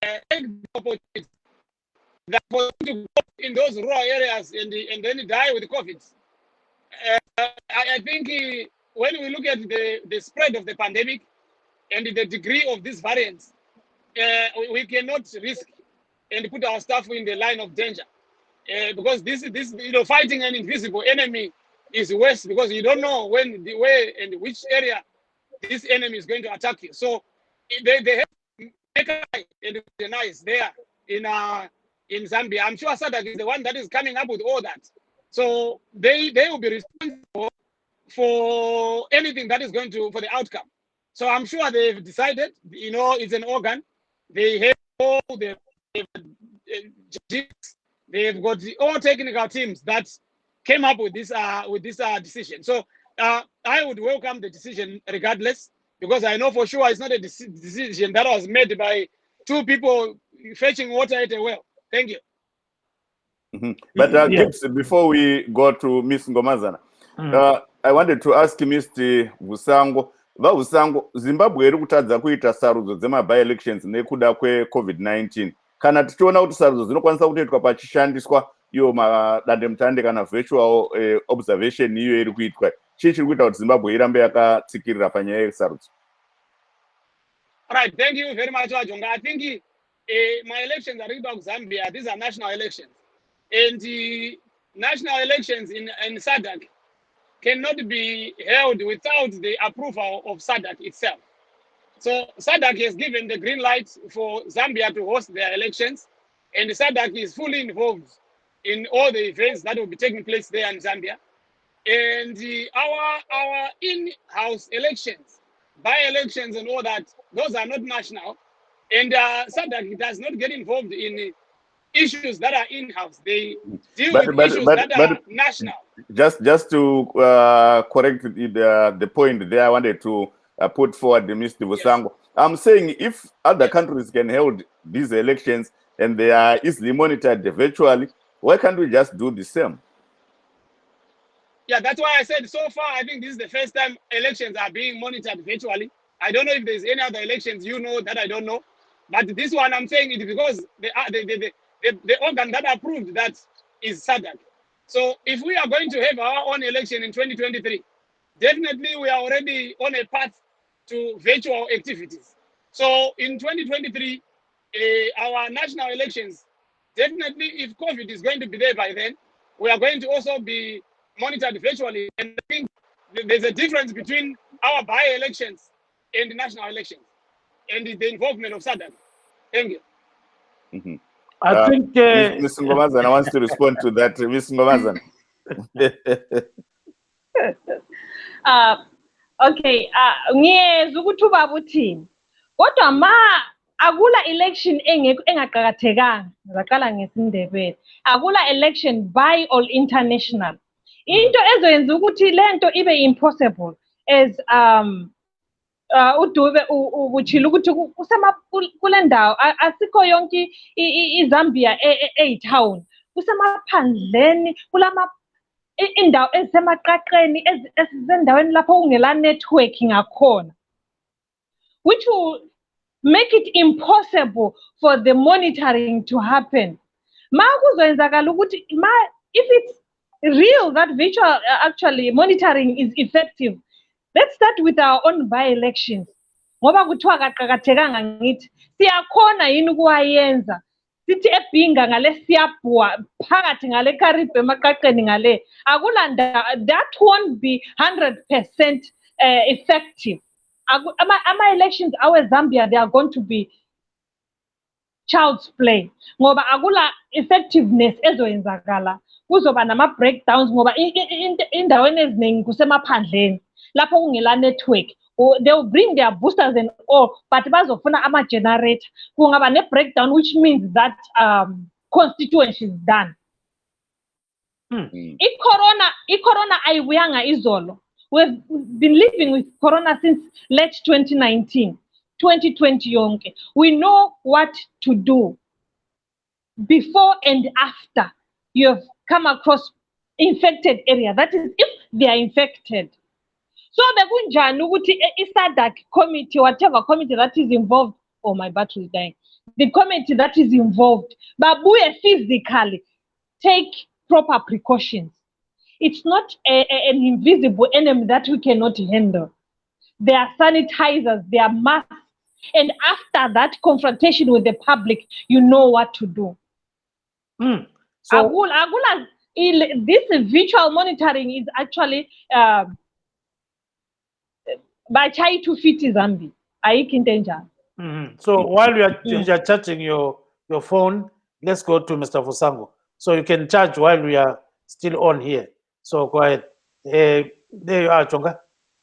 take the opportunity that for to go in those rural areas and then die with COVID. I think when we look at the spread of the pandemic and the degree of these variants, we cannot risk and put our staff in the line of danger. Because this fighting an invisible enemy is worse, because you don't know when, where, and which area this enemy is going to attack you. So they have to make a and organize there in Zambia. I'm sure SADC is the one that is coming up with all that. So they will be responsible for anything that is going to for the outcome. So I'm sure they've decided. It's an organ. They have all the they've got all technical teams that came up with this decision. So I would welcome the decision regardless, because I know for sure it's not a decision that was made by two people fetching water at a well. Thank you. But Gibbs, before we go to Ms. Ngomazana, I wanted to ask Mr. Vusango. Vusango, Zimbabwe iri kutadza kuita sarudzo dzema-by-elections nekuda kwe-COVID-19. Kana tichiona kuti sarudzo dzinokwanisa kutoitwa pachishandiswa iyo madandemutande kana virtual observation iyo iri kuitwa, chii chiri kuita kuti Zimbabwe irambe yakatsikirira panyaya yesarudzo? Right, thank you very much, Wajonga. I think my elections are about Zambia. These are national elections. And national elections in SADC cannot be held without the approval of SADC itself. So SADC has given the green light for Zambia to host their elections, and SADC is fully involved in all the events that will be taking place there in Zambia. And our in-house elections, by-elections and all that, those are not national. And SADC does not get involved in issues that are in-house. They deal with issues that are national. Just to correct the point there, I wanted to put forward Mr. Vusango. Yes. I'm saying if other countries can hold these elections and they are easily monitored virtually, why can't we just do the same? Yeah, that's why I said so far, I think this is the first time elections are being monitored virtually. I don't know if there's any other elections that I don't know. But this one, I'm saying it because the organ that approved that is SADC. So if we are going to have our own election in 2023, definitely we are already on a path to virtual activities. So in 2023, our national elections, definitely if COVID is going to be there by then, we are going to also be monitored virtually. And I think there's a difference between our by-elections and the national elections and the involvement of SADC. Thank you. I think Ms. Ngomazana wants to respond to that. Ms. Ngomazana. Okay, ngiyezwa ukuthi ubaba uthini. Kodwa akula election engaqhakathekanga. Ngizaqala ngesindebele. Akula election by all international. Into ezoyenza ukuthi lento ibe impossible is uDube ubutshila ukuthi kule ndawo asikho yonke iZambia eyi-town, kusemaphandleni kulama indawo ezisemaqaqeni ezisendaweni lapho kungela networking akhona, which will make it impossible for the monitoring to happen. If it's real that virtual actually monitoring is effective, let's start with our own by-elections. Ngoba kuthiwa kaqakathekanga ngithi siyakhona yini ukuwayenza sithi ebhinga ngale siyabhuwa phakathi ngale Caribbean emaqaqeni ngale akulanda, that won't be 100% effective. Ama-elections awe Zambia, they are going to be child's play ngoba akula effectiveness ezoyenzakala, kuzoba nama-breakdowns ngoba indaweni eziningi kusemaphandleni lapho kungela network. They will bring their boosters and all, but bazofuna ama-generator. Kungaba ne-breakdown, which means that constituency is done. I-corona ayibuyanga izolo. We've been living with corona since late 2019, 2020 yonke. We know what to do before and after you have come across infected area. That is, if they are infected. So bekunjani ukuthi i-SADC committee, whatever committee that is involved, oh, my battery is dying. The committee that is involved, babuye physically take proper precautions. It's not an invisible enemy that we cannot handle. There are sanitizers, there are masks, and after that confrontation with the public, you know what to do. So this virtual monitoring is actually by Chai to fit Zambi. So while you are charging your phone, let's go to Mr. Fusango. So you can charge while we are still on here. So go ahead. There you are, Chonga.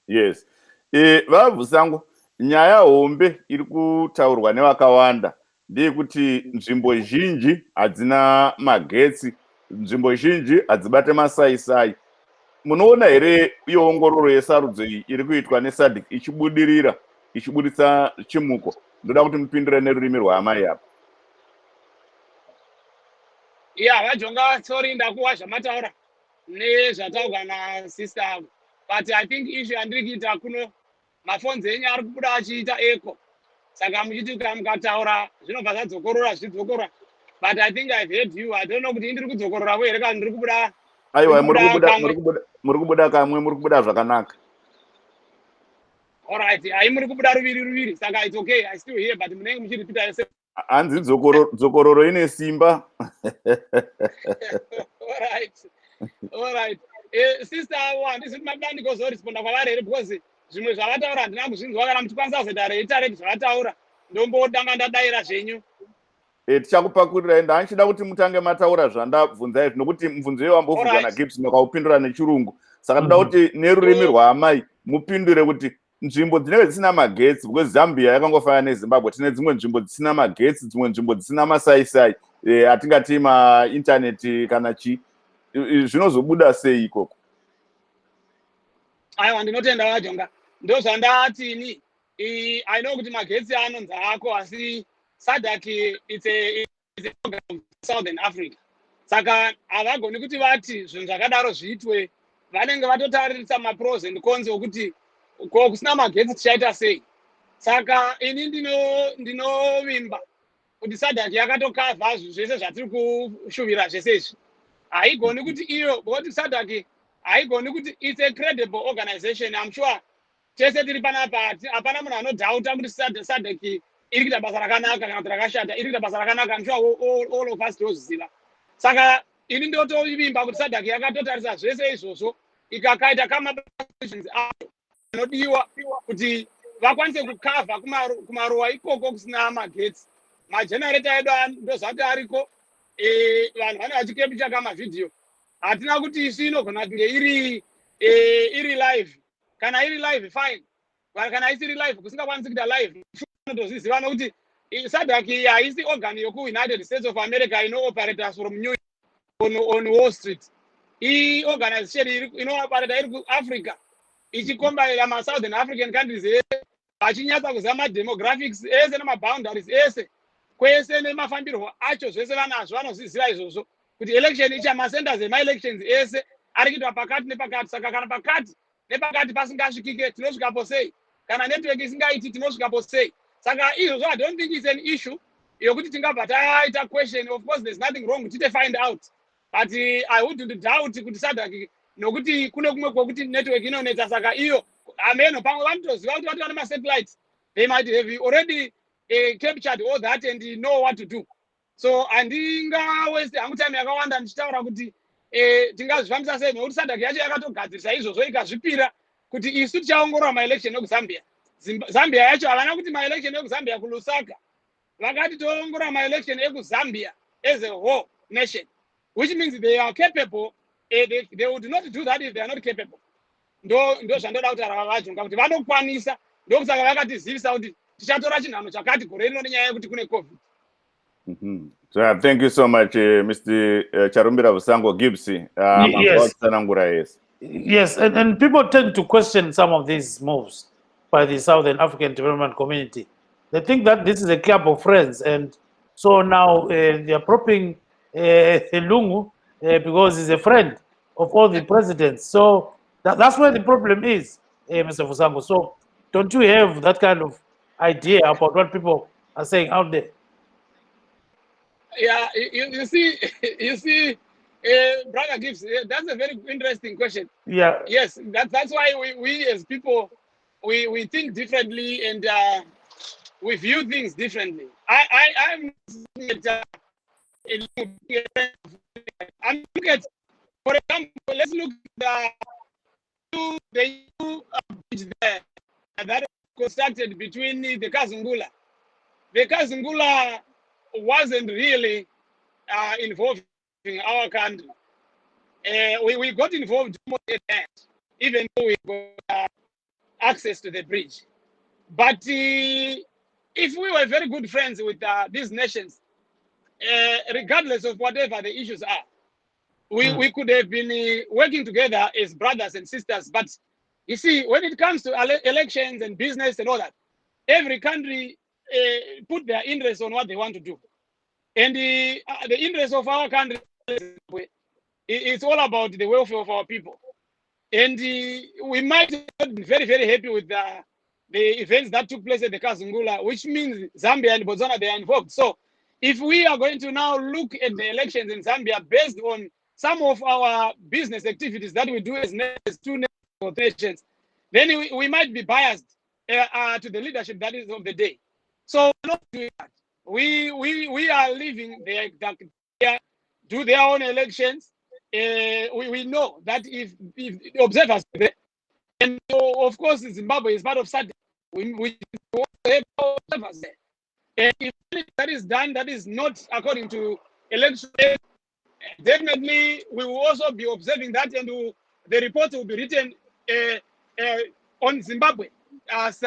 Yes. Fusango, nyaya hombe iri kutaurwa nevakawanda ndeyekuti nzvimbo zhinji hadzina magetsi, nzvimbo zhinji hadzibate masaisai. Munoona here iyo ongororo yesarudzo iyi iri kuitwa neSADC ichibudirira, ichibudisa chimuko? Ndoda kuti mupindure nerurimi rwaamai apa. Vajonga, sorry ndakuwa zvamataura nezvataurwa nasister avo. But I think issue yandiri kuita kuno mafonzi enyu ari kubuda achiita echo. Saka muchiti mukataura zvinobva zvadzokorora zvidzokorora. But I think I've heard you. I don't know kuti ndiri kudzokorora here kana ndiri kubuda. Aiwa, muri kubuda kamwe, muri kubuda zvakanaka. All right, muri kubuda ruviri. Saka it's okay. I still hear, but munenge muchiripita yese. Hanzi dzokororo ine simba. All right. Sister handisi mabandi kuzoresponda kwavari here because zvimwe zvavataura handina kuzvinzwa kana muchikwanisa kuzoita reiterate zvavataura ndombotanga ndadayira zvenyu. Tichakupakurira enda hanchida kuti mutange mataura zvandabvunza izvi nokuti mubvunzo iyoyo wambobvunzwa naGibson wakaupindura nechirungu. Saka toda kuti nerurimi rwaamai mupindure kuti nzvimbo dzinenge dzisina magetsi, because Zambia yakangofanana neZimbabwe, tine dzimwe nzvimbo dzisina magetsi, dzimwe nzvimbo dzisina masaisai, atingati maintaneti kana chi, zvinozobuda sei ikoko? Aiwa, ndinotenda Vajonga. Ndozvandatini. I know kuti magetsi anonzi ako asi SADC it's a program of Southern Africa. Saka havagoni kuti vati zvinhu zvakadaro zviitwe, vanenge vatotarisa mapros and cons okuti kusina magetsi tichaita sei. Saka ini ndinovimba kuti SADC yakatokavha zvese zvatiri kushuvira zvese izvi. Haigoni kuti iyo, because SADC haigoni kuti it's a credible organization. I'm sure tese tiri panapa hapana munhu anodhauta kuti SADC iri kuita basa rakanaka kana kuti rakashata, iri kuita basa rakanaka. I'm sure all of us tozviziva. Saka ini ndotovimba kuti SADC yakatotarisa zvese izvozvo ikakaita kamapositions ayo anodiwa kuti vakwanise kukavha kumaruwa ikoko kusina magetsi. Magenerator edu ndozvati ariko, vanhu vane vachikepicha kamavhidhiyo. Hatina kuti isu inogona kunge iri live. Kana iri live fine, kana isiri live kusingakwanisi kuita live tozviziva nokuti SADC haisi organ yokuUnited States of America ino-operators from New York on Wall Street. Organization ino-operata iri kuAfrica ichikombaira ma-Southern African countries ese, vachinyatsa kuziva ma-demographics ese nama-boundaries ese, kwese nemafambirwo acho zvese vanazvo vanozviziva izvozvo kuti election icha, ma-centers ema-elections ese ari kuitwa pakati nepakati. Saka kana pakati nepakati pasingasvikike tinosvikapo sei? Kana network isingaiti tinosvikapo sei? Saka izvozvo I don't think it's an issue yokuti tingabva taita question. Of course there's nothing wrong kuti find out, but I wouldn't doubt kuti SADC nokuti kune kumwe kwokuti network inonetsa. Saka iyo ameno pamwe vanotoziva kuti vati vane masatellites, they might have already captured all that and know what to do. So handingaweste hangu time yakawanda ndichitaura kuti tingazvifambisa sei, nokuti SADC yacho yakatogadzirisa izvozvo ikazvipira kuti isu tichaongorora maelection ekuzambia. Zambia yacho havana kuti maelection ekuzambia kulusaka, vakati toongorora maelection ekuzambia as a whole nation, which means they are capable. They would not do that if they are not capable. Ndo zvandoda kutaura vachunga kuti vanokwanisa, ndokusaka vakatizivisa kuti tichatora chinhano chakati gore rino nenyaya yekuti kune COVID. So thank you so much, Mr. Charumbira Vusango Gibbs. Yes, and people tend to question some of these moves by the Southern African Development Community. They think that this is a club of friends, and so now they are propping Lungu because he's a friend of all the presidents. So that's where the problem is, Mr. Vusango. So don't you have that kind of idea about what people are saying out there? Yeah, you see, Brother Gibbs, that's a very interesting question. Yeah. Yes, that's why we as people, we think differently and we view things differently. I'm looking at, for example, let's look at the bridge there that is constructed between the Kazungula. The Kazungula wasn't really involved in our country. We got involved more than that, even though we got access to the bridge. But if we were very good friends with these nations, regardless of whatever the issues are, we could have been working together as brothers and sisters. But you see, when it comes to elections and business and all that, every country put their interest on what they want to do. And the interest of our country, it's all about the welfare of our people. And we might not be very, very happy with the events that took place at the Kazungula, which means Zambia and Botswana, they are involved. So if we are going to now look at the elections in Zambia based on some of our business activities that we do as two nations, then we might be biased to the leadership that is of the day. So we're not doing that. We are leaving they do their own elections. We know that if observers there, and of course Zimbabwe is part of SADC, we have observers there. And if that is done, that is not according to election, definitely we will also be observing that, and the report will be written on Zimbabwe as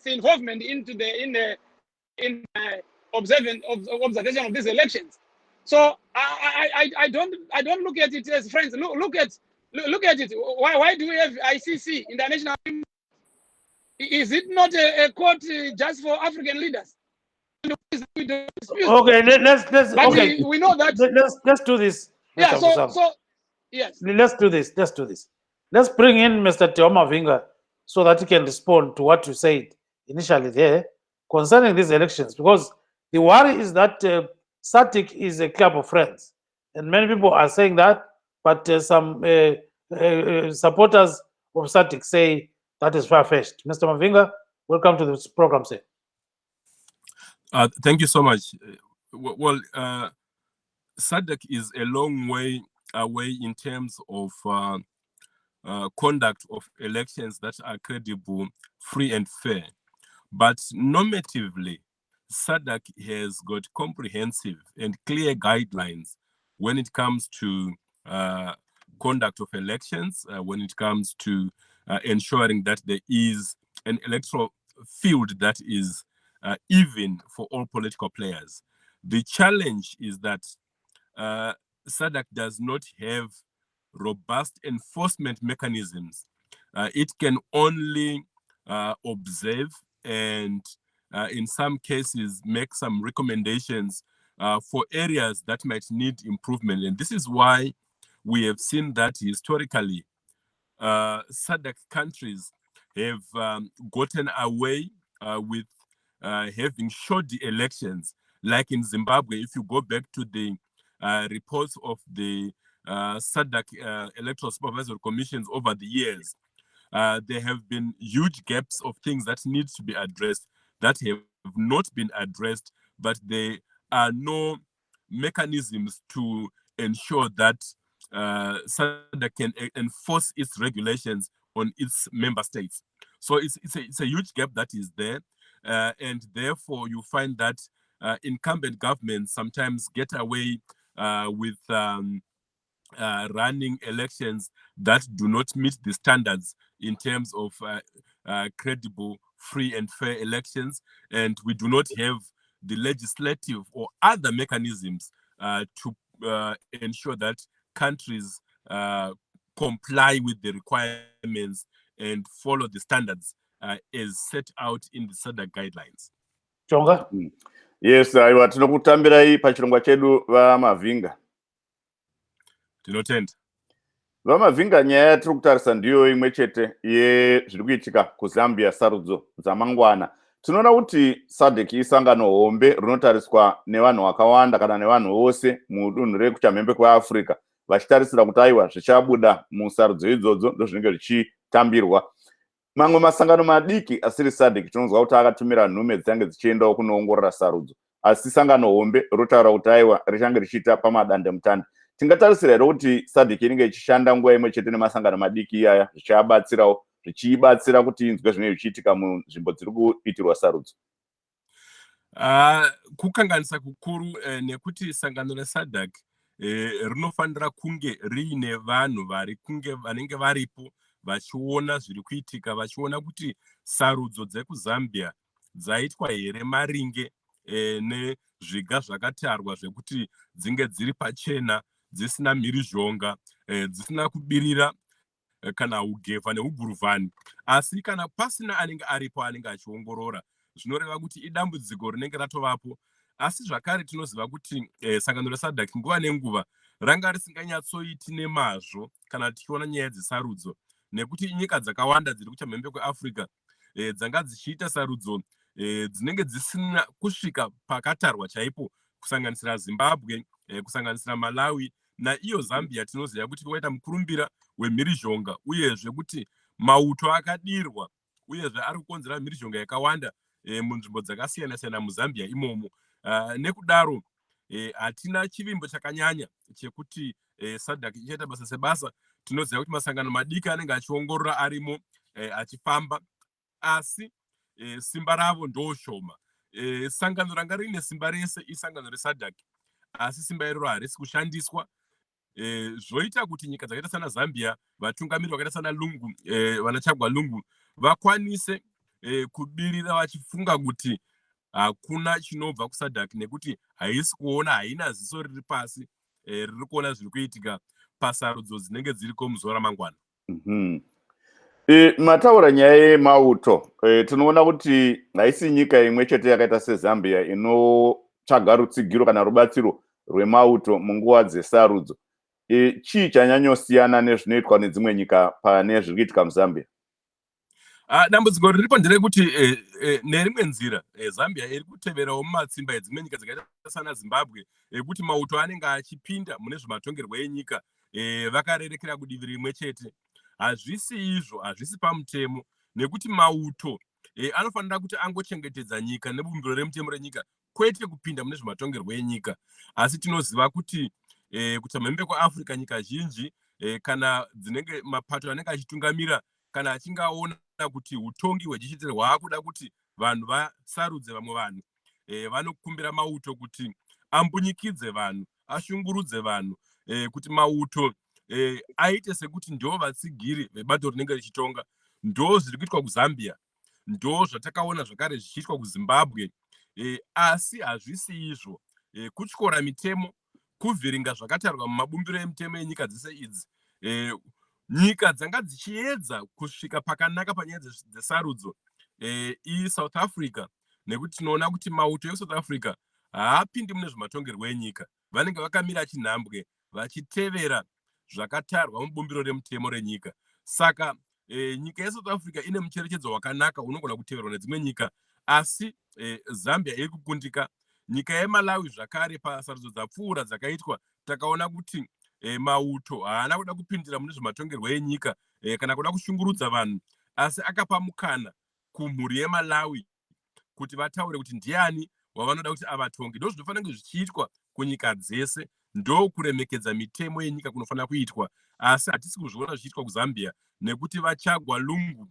involvement into the observation of these elections. So I don't look at it as friends. Look at it. Why do we have ICC, International? Is it not a court just for African leaders? Okay, let's but okay. We know that. Let's do this. Yeah. Mr. So yes. Let's do this. Let's bring in Mr. Teoma Vinga so that he can respond to what you said initially there concerning these elections, because the worry is that SADC is a club of friends, and many people are saying that, but some supporters of SADC say that is far-fetched. Mr. Mavinga, welcome to this program, sir. Thank you so much. Well, SADC is a long way away in terms of conduct of elections that are credible, free and fair. But normatively, SADC has got comprehensive and clear guidelines when it comes to conduct of elections, when it comes to ensuring that there is an electoral field that is even for all political players. The challenge is that SADC does not have robust enforcement mechanisms. It can only observe and in some cases make some recommendations for areas that might need improvement. And this is why we have seen that historically SADC countries have gotten away with having shoddy elections. Like in Zimbabwe, if you go back to the reports of the SADC Electoral Supervisory Commissions over the years, there have been huge gaps of things that need to be addressed that have not been addressed, but there are no mechanisms to ensure that SADC can enforce its regulations on its member states. So it's a huge gap that is there, and therefore you find that incumbent governments sometimes get away with running elections that do not meet the standards in terms of credible, free and fair elections, and we do not have the legislative or other mechanisms to ensure that countries comply with the requirements and follow the standards as set out in the SADC guidelines. Jonga? Yes, aiwa tinokutambirai pachirongwa chedu vamavhinga. Tinotenda. Vamavhinga nyaya yatiri kutarisa ndiyo imwe chete yezviri kuitika kuZambia sarudzo dzamangwana. Tinoona kuti SADC isangano hombe rinotariswa nevanhu vakawanda kana nevanhu vose mudunhu rekuchamhembe kweAfrica vachitarisira kuti aiwa zvichabuda musarudzo idzodzo ndozvinenge zvichitambirwa. Mamwe masangano madiki asiri SADC tinonzwa kuti akatumira nhume dzange dzichiendawo kunoongorora sarudzo, asi sangano hombe rotaura kuti aiwa richange richiita pamadandemutande. Tingatarisira here kuti SADC inenge ichishanda nguva imwe chete nemasangano madiki iyaya zvichiabatsirawo zvichibatsira kuti inzwe zvinenge zvichiitika munzvimbo dziri kuitirwa sarudzo. Kukanganisa kukuru nekuti sangano reSADC rinofanira kunge riine vanhu vanenge varipo vachiona zviri kuitika, vachiona kuti sarudzo dzekuZambia dzaitwa here maringe nezviga zvakatarwa zvekuti dzinge dziri pachena, dzisina mhirizhonga, dzisina kubirira kana ugevha neuguruvhani. Asi kana pasina anenge aripo anenge achiongorora, zvinoreva kuti idambudziko rinenge ratovapo. Asi zvakare tinoziva kuti sangano reSADC nguva nenguva ranga risinganyatsoiti nemazvo kana tichiona nyaya dzesarudzo, nekuti nyika dzakawanda dziri kuchamhembe kweAfrica dzanga dzichiita sarudzo dzinenge dzisina kusvika pakatarwa chaipo, kusanganisira Zimbabwe, kusanganisira Malawi naiyo Zambia. Tinoziva kuti waita mukurumbira wemhirizhonga, uyezve kuti mauto akadirwa, uyezve ari kukonzera mhirizhonga yakawanda munzvimbo dzakasiyana siyana muZambia imomo. Nekudaro hatina chivimbo chakanyanya chekuti SADC ichaita basa sebasa. Tinoziva kuti masangano madiki anenge achiongorora arimo achifamba, asi simba ravo ndoshoma. Sangano ranga rine simba rese isangano reSADC, asi simba iroro harisi kushandiswa. Zvoita kuti nyika dzakaita sana Zambia, vatungamiri vakaita sana Lungu, vanachagwa Lungu, vakwanise kubirira vachifunga kuti hakuna chinobva kuSADC nekuti haisi kuona, haina ziso riri pasi riri kuona zviri kuitika pasarudzo dzinenge dziriko muzuva ramangwana. Mataura nyaya yemauto, tinoona kuti haisi nyika imwe chete yakaita seZambia inotsvaga rutsigiro kana rubatsiro rwemauto munguva dzesarudzo. Chii chanyanyosiyana nezvinoitwa nedzimwe nyika pane zviri kuitika muZambia? Dambudziko riripo nderekuti nerimwe nzira Zambia iri kuteverawo mumatsimba edzimwe nyika dzakaita sana Zimbabwe, ekuti mauto anenge achipinda mune zvematongerwo enyika vakarerekera kudivi rimwe chete. Hazvisi izvo, hazvisi pamutemo, nekuti mauto anofanira kuti angochengetedza nyika nebumbiro remutemo renyika, kwete kupinda mune zvematongerwo enyika. Asi tinoziva kuti kuchamhembe kweAfrica nyika zhinji kana dzinenge mapato anenge achitungamira, kana achingaona kuti utongi hwechichete hwaakuda kuti vanhu vasarudze vamwe vanhu, vanokumbira mauto kuti ambunyikidze vanhu, ashungurudze vanhu, kuti mauto aite sekuti ndo vatsigiri vebato rinenge richitonga. Ndo zviri kuitwa kuZambia, ndo zvatakaona zvakare zvichiitwa kuZimbabwe, asi hazvisi izvo. Kutyora mitemo, kuvhiringa zvakatarwa mumabumbiro emitemo enyika dzese idzi, nyika dzanga dzichiedza kusvika pakanaka panyaya dzesarudzo iSouth Africa, nekuti tinoona kuti mauto eSouth Africa haapindi mune zvematongerwo enyika. Vanenge vakamira chinhambwe vachitevera zvakatarwa mubumbiro remutemo renyika. Saka nyika yeSouth Africa ine mucherechedzo wakanaka unogona kuteverwa nedzimwe nyika, asi Zambia iri kukundika. Nyika yeMalawi zvakare pasarudzo dzapfuura dzakaitwa takaona kuti mauto haana kuda kupindira mune zvematongerwo enyika kana kuda kushungurudza vanhu, asi akapa mukana kumhuri yeMalawi kuti vataure kuti ndiani wavanoda kuti avatonge. Ndo zvinofanira kunge zvichiitwa kunyika dzese, ndo kuremekedza mitemo yenyika kunofanira kuitwa, asi hatisi kuzviona zvichiitwa kuZambia nekuti vachagwa lungu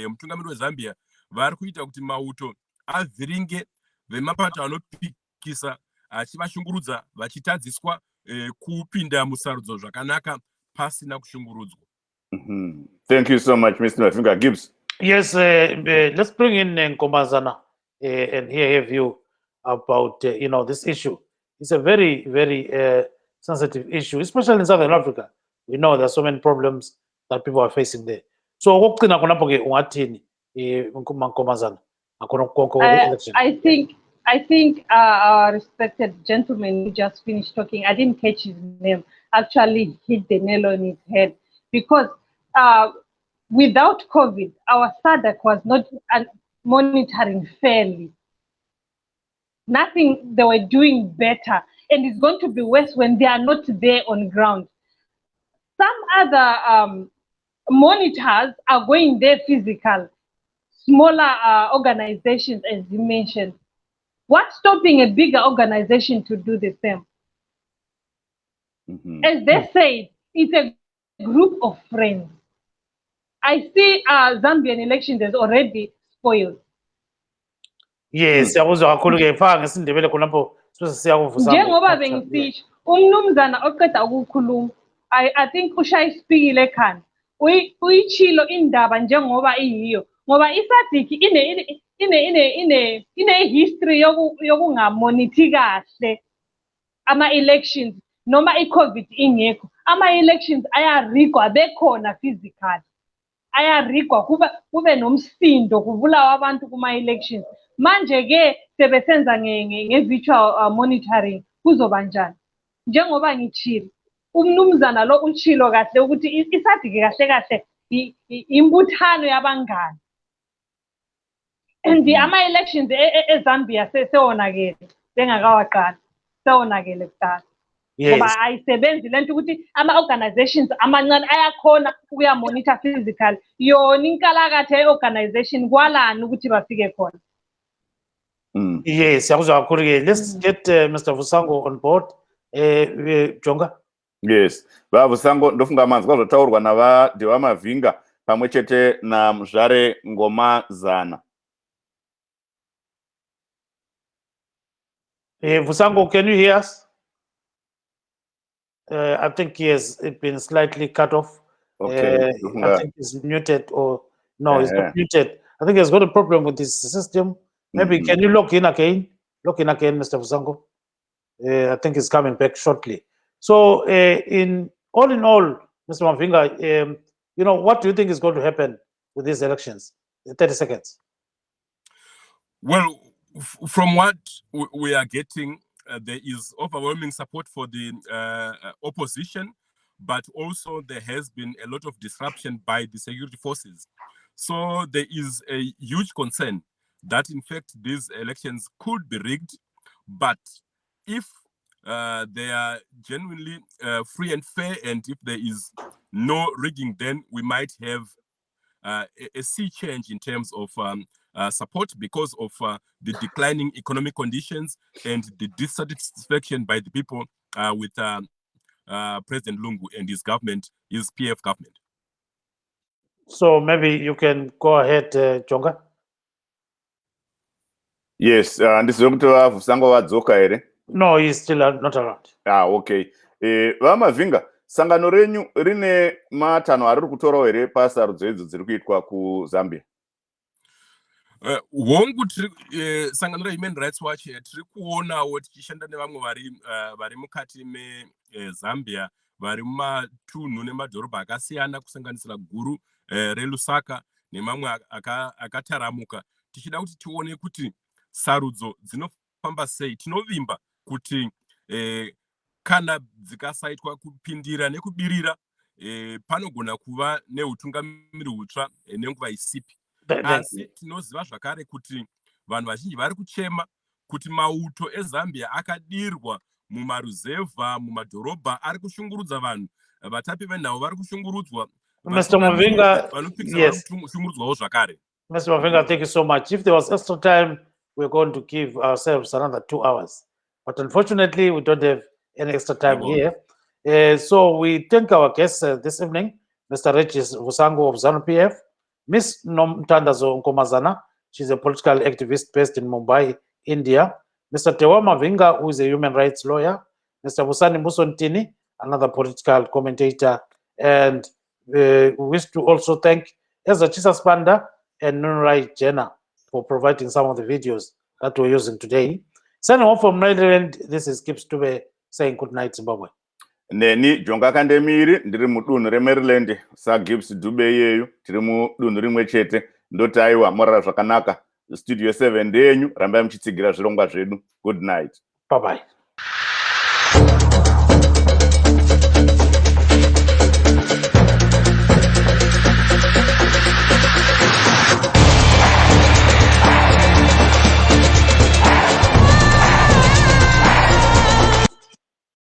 mutungamiri weZambia vari kuita kuti mauto avhiringe vemapato anopikisa achivashungurudza vachitadziswa kupinda musarudzo zvakanaka pasina kushungurudzwa. Thank you so much, Mr. Mafinga. Gibbs. Yes, let's bring in Nkombazana and hear her view about this issue. It's a very, very sensitive issue, especially in Southern Africa. We know there are so many problems that people are facing there. So, Nkombazana, I think our respected gentleman who just finished talking, I didn't catch his name, actually hit the nail on his head, because without COVID, our SADC was not monitoring fairly. Nothing, they were doing better, and it's going to be worse when they are not there on ground. Some other monitors are going there physical, smaller organizations, as you mentioned. What's stopping a bigger organization to do the same? As they say, it's a group of friends. I see Zambian elections as already spoiled. Yes, Njengoba bengisisho umnumzana oqeda ukukhuluma, I think ushayisipikile ekhanda uyitshilo indaba njengoba iyiyo, ngoba iSADC ine history yokungamonithi kahle ama elections noma iCovid ingekho. Ama elections ayarigwa bekhona physical, ayarigwa kube nomsindo kubulawa abantu kuma elections. Manje ke sebesenza nge-virtual monitoring kuzoba njani? Njengoba ngitshilo umnumzana lo utshilo kahle ukuthi iSADC kahle kahle imbuthano yabangani, and ama elections eZambia sewonakele bengakawaqala, sewonakele kudala. Ngoba ayisebenzi lento ukuthi ama-organizations amancane ayakhona ukuya-monitor physical. Yona inkalakatha ye-organization kwalani ukuthi bafike khona. Yes, let's get Mr. Vusango on board. Jonga. Yes, Vusango ndofunga manzi kwazotaurwa navadiwa Mavinga pamwe chete naMuzvare Nkombazana. Vusango, can you hear us? I think he has been slightly cut off. Okay. I think he's muted, or no, he's not muted. I think he's got a problem with his system. Maybe can you log in again? Log in again, Mr. Vusango. I think he's coming back shortly. So, all in all, Mr. Mavinga, what do you think is going to happen with these elections? 30 seconds. Well, from what we are getting, there is overwhelming support for the opposition, but also there has been a lot of disruption by the security forces. So there is a huge concern that, in fact, these elections could be rigged, but if they are genuinely free and fair, and if there is no rigging, then we might have a sea change in terms of support because of the declining economic conditions and the dissatisfaction by the people with President Lungu and his government, his PF government. So maybe you can go ahead, Jonga. Yes, ndizwe kuti Vusango wadzoka here. No, he's still not around. Okay. Vamavinga, sangano renyu rine matanho ari kutorawo here pasarudzo idzo dziri kuitwa kuZambia? Hongu sangano reHuman Rights Watch tiri kuonawo tichishanda nevamwe vari mukati meZambia vari mumatunhu nemadhorobha akasiyana kusanganisira guru reLusaka nemamwe akataramuka, tichida kuti tione kuti sarudzo dzinofamba sei. Tinovimba kuti kana dzikasaitwa kupindira nekubirira panogona kuva neutungamiri hutsva nenguva isipi. Asi tinoziva zvakare kuti vanhu vazhinji vari kuchema kuti mauto eZambia akadirwa mumaruzevha, mumadhorobha, ari kushungurudza vanhu. Vatapi venhau vari kushungurudzwa. Mr. Mavinga, yes. Zvakare. Mr. Mavinga, thank you so much. If there was extra time, we're going to give ourselves another 2 hours. But unfortunately, we don't have any extra time here. So we thank our guests this evening, Mr. Regis Vusango of ZANU-PF, Ms. Nomtandazo Nkomazana, she's a political activist based in Mumbai, India, Mr. Tewa Mavinga, who is a human rights lawyer, Mr. Busani Musontini, another political commentator, and we wish to also thank Ezra Chisaspanda and Nunrai Jenna for providing some of the videos that we're using today. Signing off from Maryland, this is Gibbs Tube saying good night, Zimbabwe. Neni Jonga Kandemiri, ndiri mudunhu reMaryland, sa Gibbs Dube yeyu, tiri mudunhu rimwe chete, ndotaiwa morara zvakanaka. Studio 7 ndenyu, rambai muchitsigira zvirongwa zvedu. Good night. Bye bye.